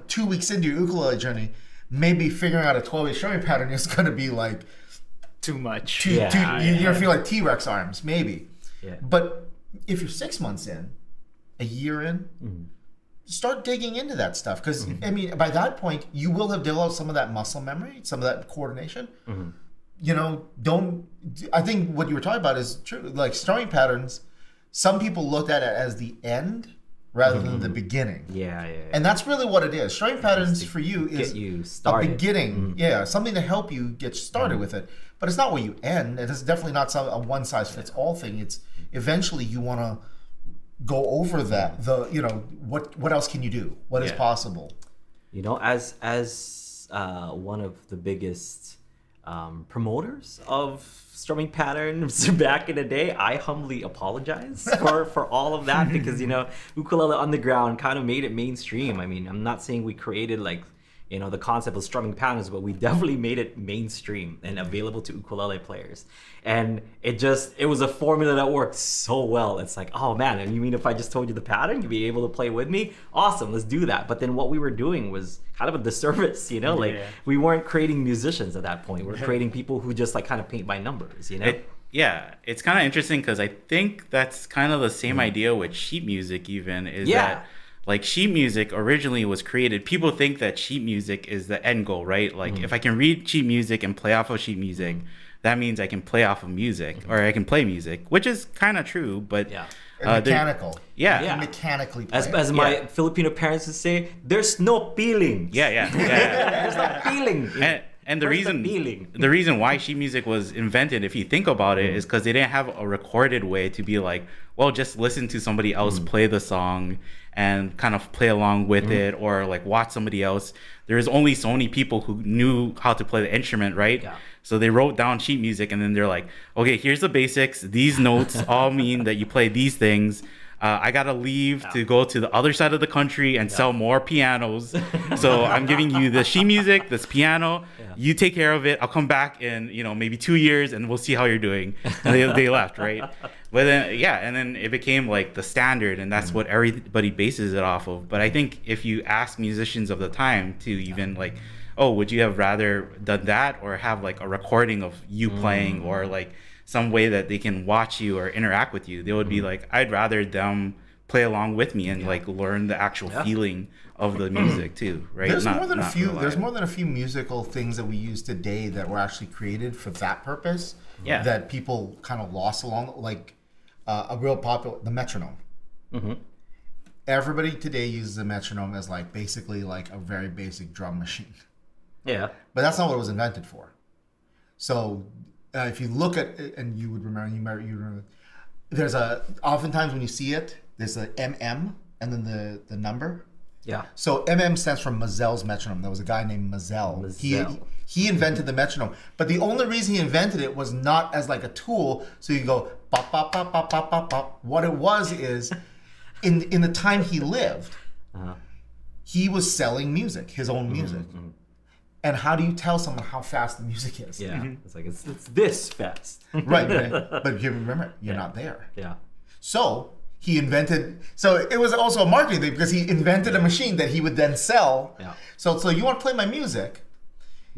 2 weeks into your ukulele journey, maybe figuring out a 12-8 strumming pattern is going to be like too much. you're gonna feel like T-Rex arms, maybe. Yeah. But if you're 6 months in, a year in, start digging into that stuff. Because, I mean, by that point, you will have developed some of that muscle memory, some of that coordination. You know, I think what you were talking about is true. Like strumming patterns, some people looked at it as the end rather than the beginning. Yeah. And that's really what it is. Strumming patterns for you is Get you a started. beginning. Yeah, something to help you get started with it. But it's not where you end. It is definitely not a one size fits all thing. It's eventually you want to go over that. What else can you do? What is possible? You know, as one of the biggest promoters of strumming patterns back in the day, I humbly apologize for all of that because, you know, Ukulele Underground kind of made it mainstream. I mean, I'm not saying we created like, you know, the concept of strumming patterns, but we definitely made it mainstream and available to ukulele players. And it was a formula that worked so well. It's like, oh man, and you mean if I just told you the pattern, you'd be able to play with me? Awesome, let's do that. But then what we were doing was kind of a disservice, you know? Like we weren't creating musicians at that point. We're creating people who just like kind of paint by numbers, you know? It's kind of interesting because I think that's kind of the same idea with sheet music even, is that like sheet music originally was created. People think that sheet music is the end goal, right? Like if I can read sheet music and play off of sheet music, that means I can play off of music or I can play music, which is kind of true, but mechanical. Yeah. Mechanically play As my Filipino parents would say, there's no feeling. Yeah. There's no feeling. And the reason why sheet music was invented, if you think about it, is because they didn't have a recorded way to be like, well, just listen to somebody else play the song and kind of play along with it, or like watch somebody else. There's only so many people who knew how to play the instrument, right? Yeah. So they wrote down sheet music and then they're like, okay, here's the basics. These notes all mean that you play these things. I gotta leave to go to the other side of the country and sell more pianos. So I'm giving you the sheet music, this piano. You take care of it. I'll come back in, maybe 2 years and we'll see how you're doing. And they left, right? But then, and then it became like the standard, and that's what everybody bases it off of. But I think if you ask musicians of the time to even like, oh, would you have rather done that or have like a recording of you playing, or like some way that they can watch you or interact with you, they would be like, I'd rather them play along with me and like learn the actual feeling of the music too, right? There's more than a few musical things that we use today that were actually created for that purpose. Yeah. That people kind of lost along, like a real popular, the metronome. Everybody today uses a metronome as like basically like a very basic drum machine. Yeah. But that's not what it was invented for. So if you look at it, and you would remember, there's oftentimes when you see it, there's a MM and then the number. Yeah. So MM stands for Mazel's metronome. There was a guy named Mazel. He invented the metronome. But the only reason he invented it was not as like a tool, so you go bop bop bop bop bop bop bop. What it was is in the time he lived, he was selling music, his own music. And how do you tell someone how fast the music is? Yeah. It's like it's this fast. Right. But you remember, you're not there. Yeah. So he invented. So it was also a marketing thing because he invented a machine that he would then sell. Yeah. So you want to play my music?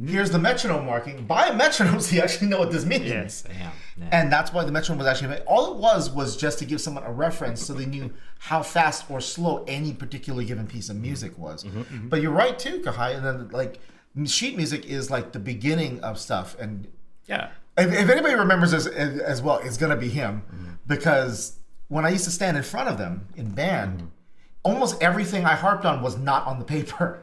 Here's the metronome marking. Buy a metronome so you actually know what this means. Yes. Yeah. And that's why the metronome was actually made. All it was just to give someone a reference so they knew how fast or slow any particular given piece of music was. But you're right too, Kauai. And then like sheet music is like the beginning of stuff. And yeah, if anybody remembers this as well, it's gonna be him, because when I used to stand in front of them in band, almost everything I harped on was not on the paper.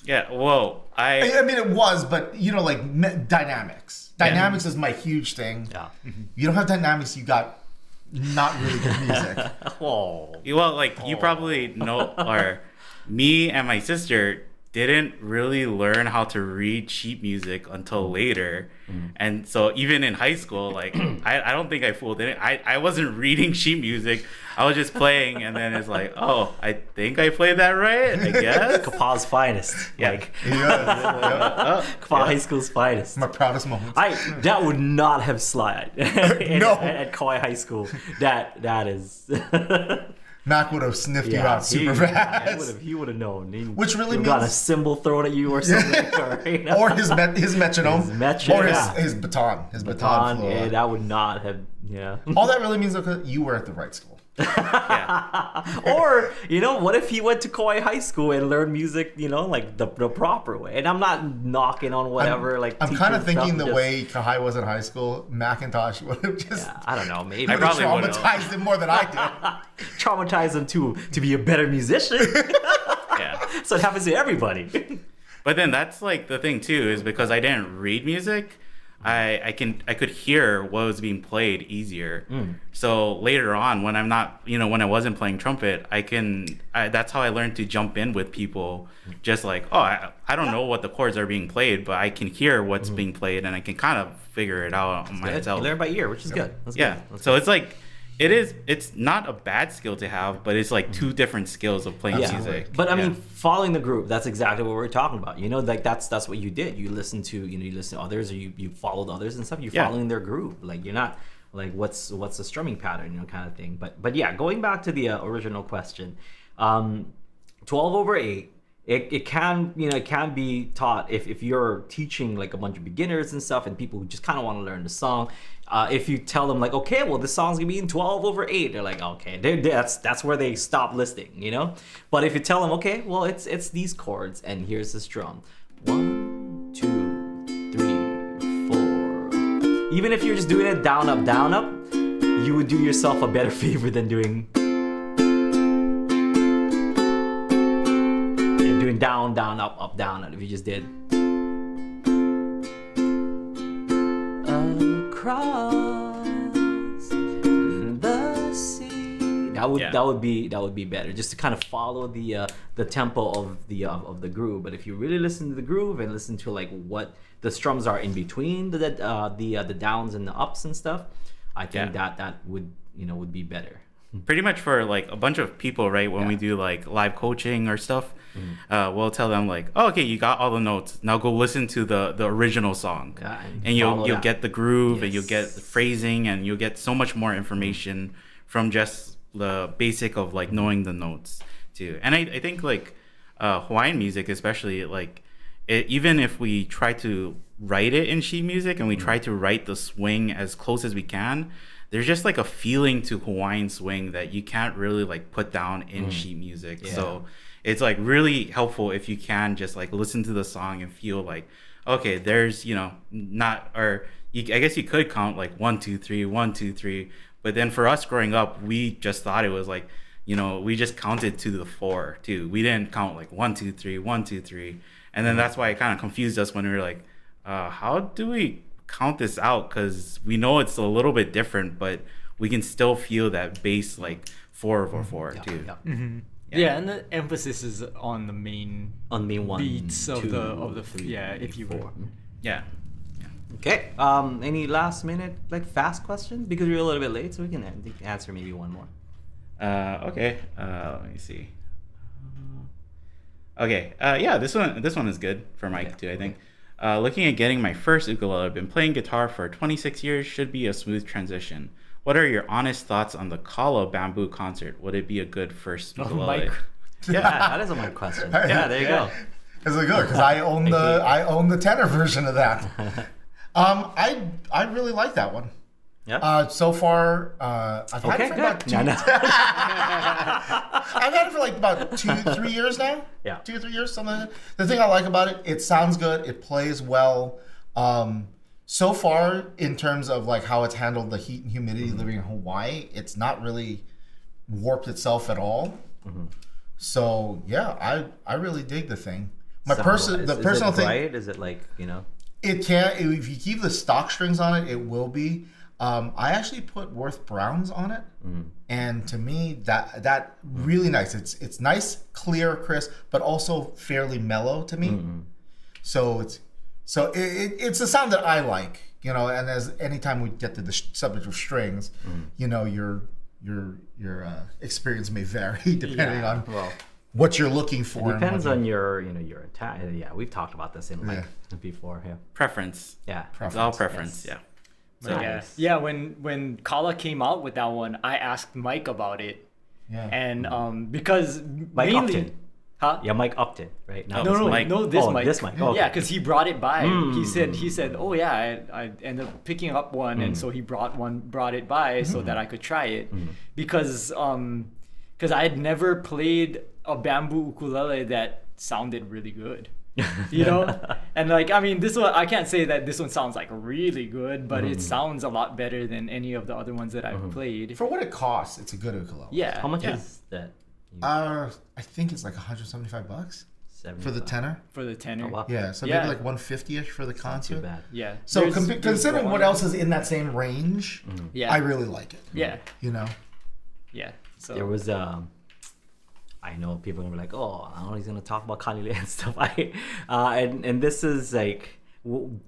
Yeah, well, I mean, it was, but like dynamics. Dynamics is my huge thing. Yeah. You don't have dynamics, you got not really good music. Well, like you probably know, or me and my sister didn't really learn how to read sheet music until later. And so even in high school, like I don't think I fooled it. I wasn't reading sheet music. I was just playing, and then it's like, oh, I think I played that right, I guess. Kapaa's finest. Yeah. Like Kapaa High School's finest. My proudest moment. That would not have slid No. at Kauai High School. That is Mac would have sniffed you out super fast. He would have known. Which really means got a cymbal thrown at you or something, or his metronome, or his baton. His baton flew yeah, out. that would not have Yeah. All that really means is that you were at the right school. Or, what if he went to Kauai High School and learned music, like the proper way? And I'm not knocking on whatever, I'm kind of thinking stuff, the way Kauai was in high school, Macintosh would have just I don't know, maybe. I probably would've. traumatized him more than I did. Traumatized him to be a better musician. Yeah. So it happens to everybody. But then that's like the thing too, is because I didn't read music, I could hear what was being played easier. So later on, when I'm not, when I wasn't playing trumpet, that's how I learned to jump in with people. Just like, I don't know what the chords are being played, but I can hear what's being played, and I can kind of figure it out on myself. You learn by ear, which is good. That's Yeah. good. That's So good. it's like, it's not a bad skill to have, but it's like two different skills of playing music. But I Yeah. mean, following the group, that's exactly what we're talking about. Like that's what you did. You listen to, you listen to others, or you followed others and stuff. You're following their groove. Like you're not like what's the strumming pattern, kind of thing. But yeah, going back to the original question, 12/8. It can be taught if you're teaching like a bunch of beginners and stuff and people who just kind of want to learn the song. If you tell them like, okay, well this song's gonna be in 12/8, they're like, okay, that's where they stop listening, But if you tell them, okay, well it's these chords and here's the strum, 1, 2, 3, 4. Even if you're just doing it down up, you would do yourself a better favor than doing down, up, down. If you just did across the sea, that would be better. Just to kind of follow the tempo of the groove. But if you really listen to the groove and listen to like what the strums are in between the downs and the ups and stuff, I think that would be better. Pretty much for like a bunch of people, right? When we do like live coaching or stuff, we'll tell them like, oh, okay, you got all the notes. Now go listen to the original song, and you'll get the groove, and you'll get the phrasing, and you'll get so much more information from just the basic of like knowing the notes too. And I think like Hawaiian music, especially like even if we try to write it in sheet music and we try to write the swing as close as we can, there's just like a feeling to Hawaiian swing that you can't really like put down in sheet music. Yeah. So it's like really helpful if you can just like listen to the song and feel like, okay, there's, I guess you could count like 1, 2, 3, 1, 2, 3. But then for us growing up, we just thought it was like, we just counted to the 4 too. We didn't count like 1, 2, 3, 1, 2, 3. And then that's why it kind of confused us when we were like, how do we count this out? Because we know it's a little bit different, but we can still feel that bass like 4/4 too. Yeah, and the emphasis is on the main one beats of two, the three, if you will. Yeah. Okay. Any last minute like fast questions, because we're a little bit late, so we can answer maybe one more. Okay. Let me see. Okay. Yeah, this one is good for Mike too, I think. Looking at getting my first ukulele, I've been playing guitar for 26 years, should be a smooth transition. What are your honest thoughts on the Kala bamboo concert? Would it be a good first ukulele? Mike. Yeah, that is a my question. Yeah, there you go. Is it good? Because I own the tenor version of that. I really like that one. Yeah. So far, I've had it for about two. I've had it for like about 2-3 years now. Yeah. 2 or 3 years, something like that. The thing I like about it, it sounds good. It plays well. So far, in terms of like how it's handled the heat and humidity living in Hawaii, it's not really warped itself at all. So yeah, I really dig the thing. The personal thing. Right? Is it like It can, if you keep the stock strings on it, it will be. I actually put Worth Browns on it, and to me that really nice. It's nice, clear, crisp, but also fairly mellow to me. So it's a sound that I like, And as anytime we get to the subject of strings, your experience may vary depending on what you're looking for. It depends on your attack. Yeah, we've talked about this before. Yeah. Preference. Yeah. It's all preference. Yes. Yeah. So, yeah. When Kala came out with that one, I asked Mike about it. Yeah. And because Mike mainly Upton. Huh? Yeah, Mike Upton, right? Now No, Mike. this Oh, mic. this mic. Oh, okay. Yeah, because he brought it by. He said, oh yeah, I ended up picking up one, and so he brought it by so that I could try it, because I had never played a bamboo ukulele that sounded really good. You know, and like, I mean, this one, I can't say that this one sounds like really good, but it sounds a lot better than any of the other ones that I've played. For what it costs, it's a good ukulele. Yeah. How much is that? I think it's like $175 for the tenor. For the tenor. Oh, wow. Yeah, so Yeah. maybe like 150ish for the Too concert. bad. Yeah. So There's considering what one- else is in that same range, Yeah. I really like it. Yeah. You know, Yeah. So There was I know people are gonna be like, oh, I don't know, he's gonna talk about Ukulele and stuff. And this is like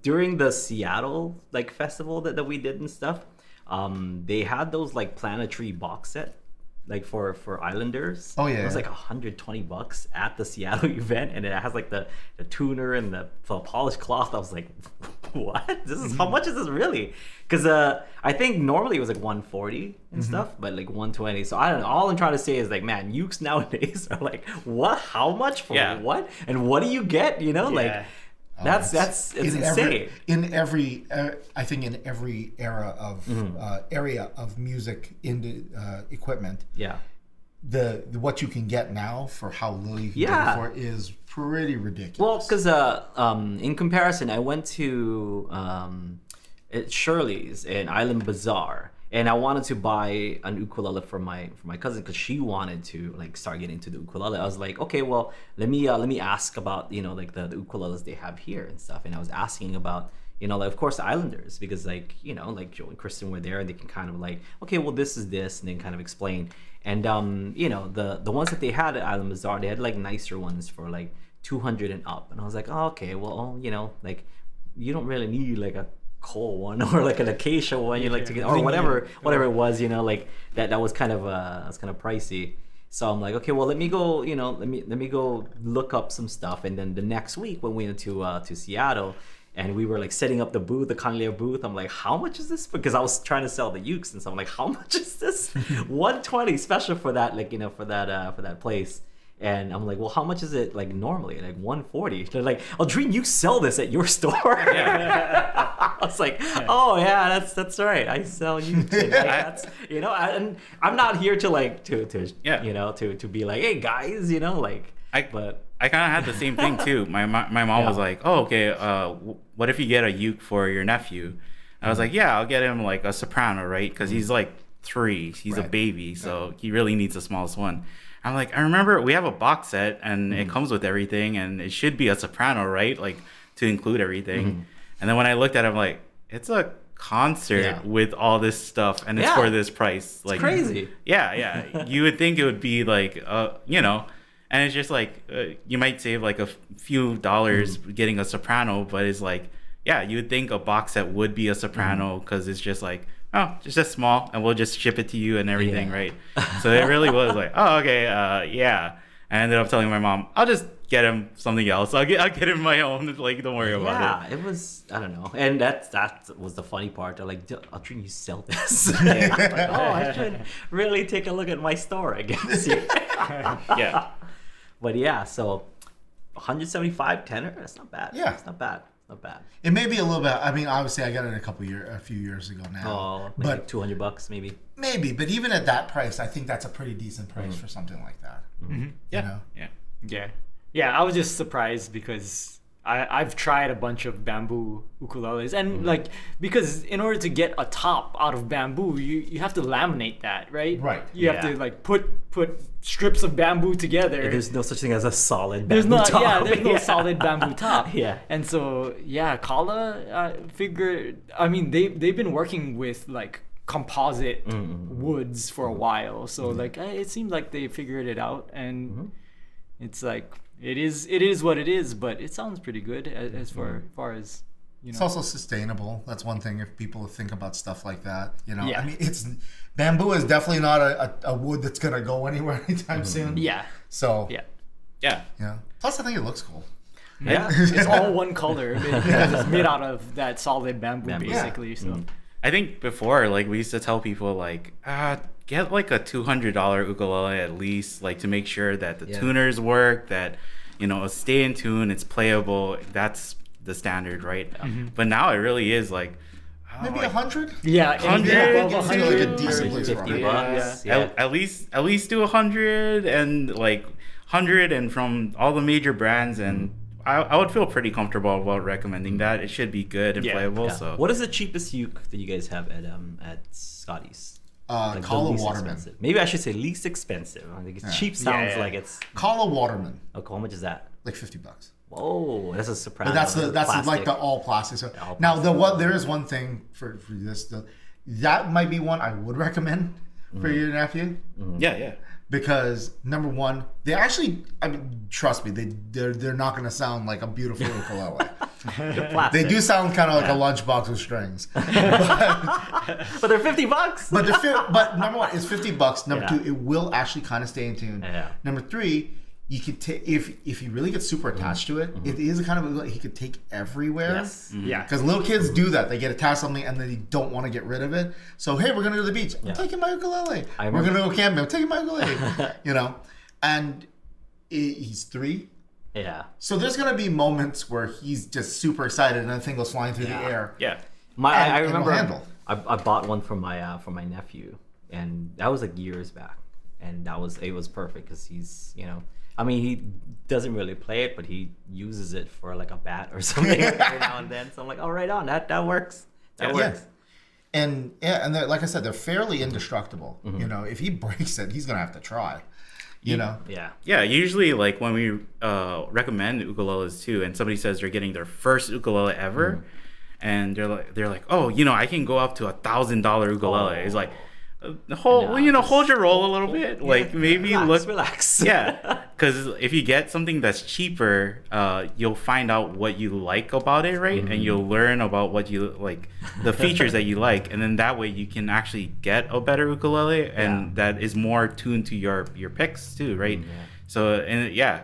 during the Seattle like festival that we did and stuff. They had those like planetary box set, like for Islanders. Oh, yeah, it was yeah. like $120 at the Seattle event, and it has like the tuner and the polished cloth. I was like, what? This is how much is this really? Because I think normally it was like 140 and stuff, but like 120. So I don't know. All I'm trying to say is like, man, ukes nowadays are like, what? How much for what? And what do you get? You know, like. Yeah. That's it's insane. I think in every era of area of music equipment, Yeah. the what you can get now for how little you can Yeah. get it for is pretty ridiculous. Well, because in comparison, I went to Shirley's in Island Bazaar, and I wanted to buy an ukulele for my cousin because she wanted to like start getting into the ukulele. I was like, okay, well, let me ask about like the ukuleles they have here and stuff. And I was asking about like of course the Islanders, because like like Joe and Kristen were there, and they can kind of like, okay, well, this is this, and then kind of explain. And the ones that they had at Island Bazaar, they had like nicer ones for like 200 and up. And I was like, oh, okay, well, like you don't really need like a coal one or like an acacia one you like to get, or whatever it was, like that was kind of pricey. So I'm like, okay, well, let me go let me go look up some stuff. And then the next week when we went to Seattle and we were like setting up the Ukulele booth, I'm like, how much is this? Because I was trying to sell the ukes, and so I'm like, how much is this? 120 special for that, like for that place. And I'm like, well, how much is it like normally? Like 140. They're like, Aldrine, you sell this at your store? I was like, oh yeah, that's right. I sell you. That's and I'm not here to like to be like, hey guys, like. I kind of had the same thing too. My mom was like, oh, okay, what if you get a uke for your nephew? I was like, yeah, I'll get him like a soprano, right? Because he's like 3, he's a baby, so he really needs the smallest one. I'm like, I remember we have a box set and it comes with everything, and it should be a soprano, right? Like to include everything. And then when I looked at it, I'm like, it's a concert with all this stuff, and it's for this price. Like, it's crazy. Yeah. You would think it would be like, and it's just like you might save like a few dollars getting a soprano, but it's like, yeah, you would think a box set would be a soprano because it's just like, oh, it's just small, and we'll just ship it to you and everything, right? So it really was like, oh, okay, yeah. I ended up telling my mom, I'll just get him something else. I'll get him my own. Like, don't worry about it. Yeah, it was, I don't know, and that was the funny part. They're like, Aldrine, you sell this? I'm like, oh, I should really take a look at my store, I guess. Yeah. But yeah, so 175 tenor. That's not bad. Yeah. It's not bad. Not bad. It may be a little bit. I mean, obviously, I got it a few years ago now. Oh, but like $200 maybe. Maybe, but even at that price, I think that's a pretty decent price for something like that. Yeah. Yeah, I was just surprised because I've tried a bunch of bamboo ukuleles, and like, because in order to get a top out of bamboo, you have to laminate that, right? Right. You have to like put strips of bamboo together. There's no such thing as a solid There's bamboo not, top. yeah, there's no solid bamboo top. Yeah. And so, yeah, Kala figured, I mean, they've been working with like composite woods for a while. So like, it seems like they figured it out, and it's like, it is what it is, but it sounds pretty good as far as, It's also sustainable. That's one thing if people think about stuff like that. Yeah. I mean, bamboo is definitely not a wood that's gonna go anywhere anytime soon. Yeah. So Yeah. Plus, I think it looks cool. Yeah. It's all one color because it's made out of that solid bamboo, basically. So I think before, like, we used to tell people, like, get like a $200 ukulele at least, like to make sure that the tuners work, that it'll stay in tune, it's playable. That's the standard, right? But now it really is like Maybe 100. Yeah, 100, above It's 100. like a decent place for $50. it. Yeah. At least do 100 and like 100 and from all the major brands, and I would feel pretty comfortable about recommending that. It should be good and playable. Yeah. So What is the cheapest uke that you guys have at Scotty's? Like the Kala least Waterman. expensive. Maybe I should say least expensive. I think it's cheap sounds Yeah. like it's. Kala Waterman, Okay, how much is that? like $50. Whoa, that's a soprano. But that's like plastic. the all plastic. So All now plastic. there is one thing for this. That might be one I would recommend for your nephew, yeah. because number one, they actually, I mean, trust me, they're not going to sound like a beautiful ukulele. They're plastic. They do sound kind of like a lunchbox with strings. but they're $50. But number one, it's $50. Number Yeah. two, it will actually kind of stay in tune. Yeah. Number three, you could take if he really gets super attached to it. It is a kind of he could take everywhere. Yes. Yeah. Because little kids do that. They get attached to something and then they don't want to get rid of it. So hey, we're gonna go to the beach. I'm taking my ukulele. We're gonna go camping. I'm taking my ukulele. And he's 3. Yeah. So there's gonna be moments where he's just super excited and the thing goes flying through the air. Yeah. I And remember it'll handle. I bought one for my nephew, and that was like years back, and it was perfect because he's I mean, he doesn't really play it, but he uses it for like a bat or something every now and then. So I'm like, oh, right on, that works. That works. And like I said, they're fairly indestructible. If he breaks it, he's gonna have to try. Yeah. Yeah, usually like when we recommend ukuleles too, and somebody says they're getting their first ukulele ever, and they're like, oh, I can go up to $1,000 ukulele. It's like, hold your roll a little bit. Like maybe relax. Yeah, because if you get something that's cheaper, you'll find out what you like about it, right? And you'll learn about what you like, the features that you like, and then that way you can actually get a better ukulele, and that is more tuned to your picks too, right? So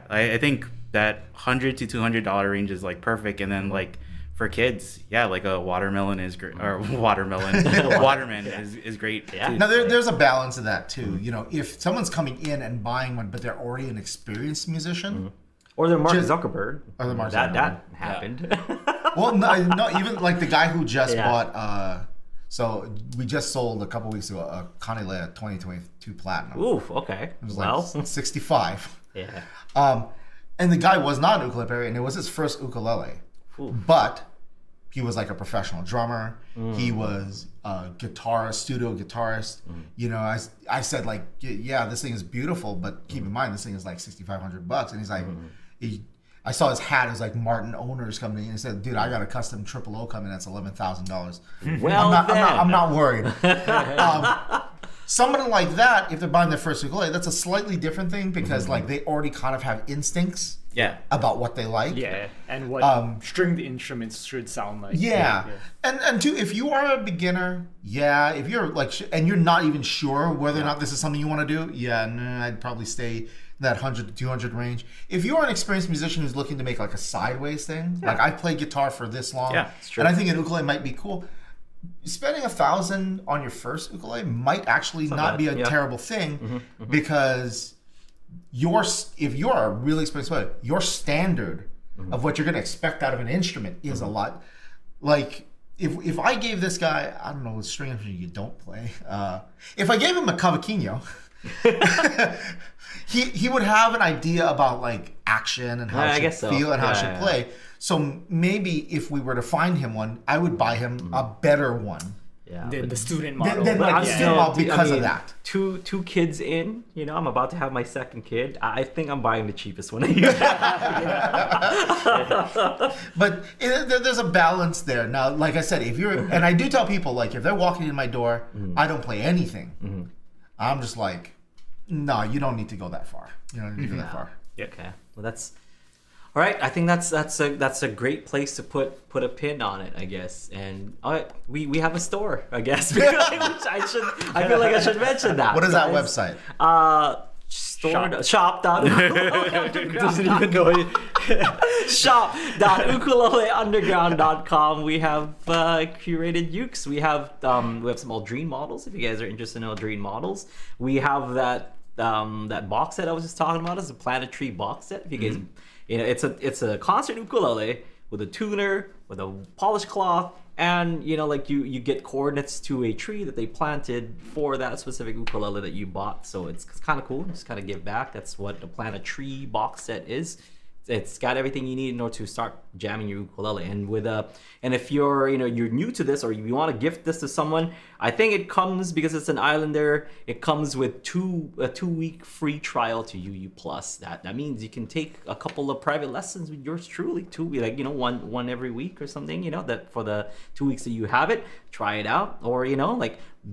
I think that $100 to $200 range is like perfect, and then like for kids, like a watermelon is great, or waterman is great. Yeah. too. Now there's a balance of that too. If someone's coming in and buying one, but they're already an experienced musician, Or they're Mark Just- Zuckerberg. Or they're Mark That Zuckerberg. happened. well, no, even like the guy who just Yeah. bought. So we just sold a couple weeks ago a Ukulele 2022 Platinum. Oof. Okay. It was Well. like 65. Yeah. And the guy was not an ukulele player, and it was his first ukulele. But he was like a professional drummer. He was a guitarist, studio guitarist. I said like, yeah, this thing is beautiful, but keep in mind this thing is like $6,500. And he's like, I saw his hat. It was like Martin Owners coming in and said, dude, I got a custom triple O coming. That's $11,000. Well, I'm not worried. Somebody like that, if they're buying their first ukulele, that's a slightly different thing because like they already kind of have instincts about what they like. Yeah, and what stringed instruments should sound like. Yeah. And two, if you are a beginner, if you're like, and you're not even sure whether or not this is something you want to do, I'd probably stay in that 100 to 200 range. If you're an experienced musician who's looking to make like a sideways thing, like I played guitar for this long, it's true. and I think an ukulele might be cool. Spending $1,000 on your first ukulele might actually not be a terrible thing because if you're a really experienced player, your standard of what you're going to expect out of an instrument is a lot. Like if I gave this guy, I don't know, a string instrument you don't play. If I gave him a Cavaquinho, he would have an idea about like action and how it should feel and how it should play. So maybe if we were to find him one, I would buy him a better one. Yeah. The student model. Then But like I'm the still- model because I mean, of that. Two kids in, I'm about to have my second kid. I think I'm buying the cheapest one. But there's a balance there. Now, like I said, and I do tell people, like, if they're walking in my door, I don't play anything. I'm just like, no, you don't need to go that far. You don't need to go that far. Okay. Well, that's all right. I think that's a great place to put a pin on it, I guess. And we have a store, I guess. Which I feel like I should mention that. What is that guys. website? Doesn't even know it. shop.ukuleleunderground.com. We have curated ukes. We have some Aldrine models. If you guys are interested in Aldrine models, we have that box set I was just talking about. It's a planetary box set. If you guys, it's a concert ukulele with a tuner, with a polished cloth, and you get coordinates to a tree that they planted for that specific ukulele that you bought. So it's kind of cool. Just kind of give back. That's what the Plant a Tree box set is. It's got everything you need in order to start jamming your ukulele. And if you're you're new to this, or you want to gift this to someone, I think it comes, because it's an Islander, it comes with a 2-week free trial to UU Plus. That means you can take a couple of private lessons with yours truly, one every week or something. That for the 2 weeks that you have it, try it out, or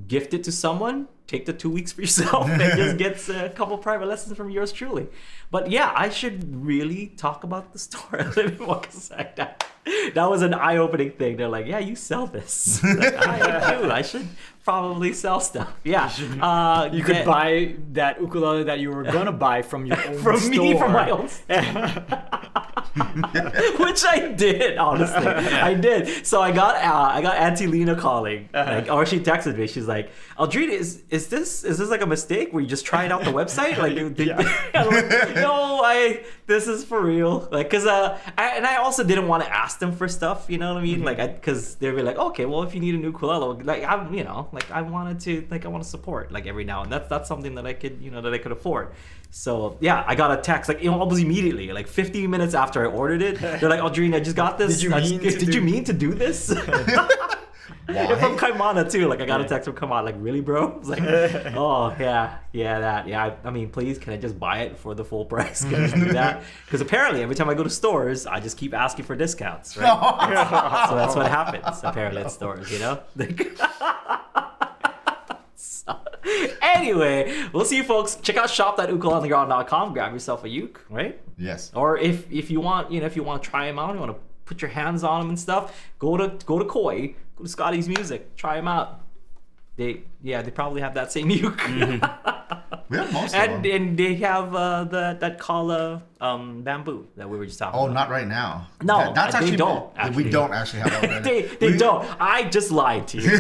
gift it to someone. Take the 2 weeks for yourself and just get a couple private lessons from yours truly. But yeah, I should really talk about the store a little bit more, because that was an eye-opening thing. They're like, yeah, you sell this. I do. I should probably sell stuff. Yeah. You could buy that ukulele that you were going to buy from your own store. From my own store. Which I did, honestly. I did. So I got Auntie Lena calling, or she texted me. She's like, Aldrine, is this like a mistake where you just tried out the website? Like, I'm like, no, this is for real. Like, cause I also didn't want to ask them for stuff. You know what I mean? Like, cause they'd be like, okay, well, if you need a new ukulele, like I want to support every now and that's something that I could afford. So yeah, I got a text almost immediately, 15 minutes after I ordered it. They're like, Aldrine, I just got this. Did you mean to do this? And from Kaimana too. I got a text from Kaimana, really, bro? I was like, oh yeah, that. Yeah, I mean, please, can I just buy it for the full price? Can I just do that? Because apparently every time I go to stores, I just keep asking for discounts, right? So that's what happens apparently at stores, Anyway, we'll see you folks. Check out shop.ukuleleunderground.com. Grab yourself a uke, right? Yes. Or if you want, if you want to try them out, you want to put your hands on them and stuff, go to Kauai, go to Scotty's Music, try them out. They probably have that same uke. We have most of them. And they have that kala bamboo that we were just talking about. Oh, not right now. No, that's they don't. We don't actually have that already. they don't. I just lied to you.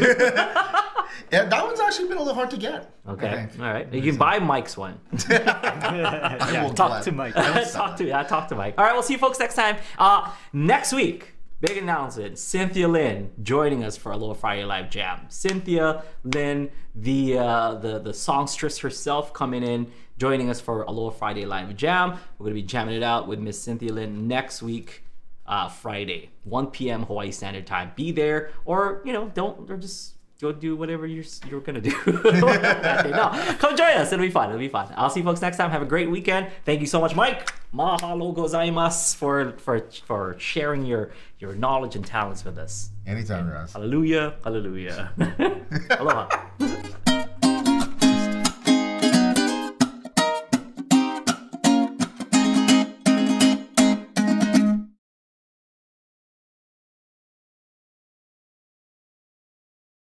Yeah, that one's actually been a little hard to get. Okay, all right. You can buy Mike's one. Talk to Mike. Talk to Mike. All right, we'll see you folks next time. Next week, big announcement. Cynthia Lynn joining us for Aloha Friday Live Jam. Cynthia Lynn, the songstress herself, coming in, joining us for Aloha Friday Live Jam. We're going to be jamming it out with Miss Cynthia Lynn next week, Friday, 1 p.m. Hawaii Standard Time. Be there, or just go do whatever you're gonna do. No, come join us. It'll be fun. I'll see you folks next time. Have a great weekend. Thank you so much, Mike. Mahalo gozaimasu for sharing your knowledge and talents with us. Anytime, guys. Hallelujah. Aloha.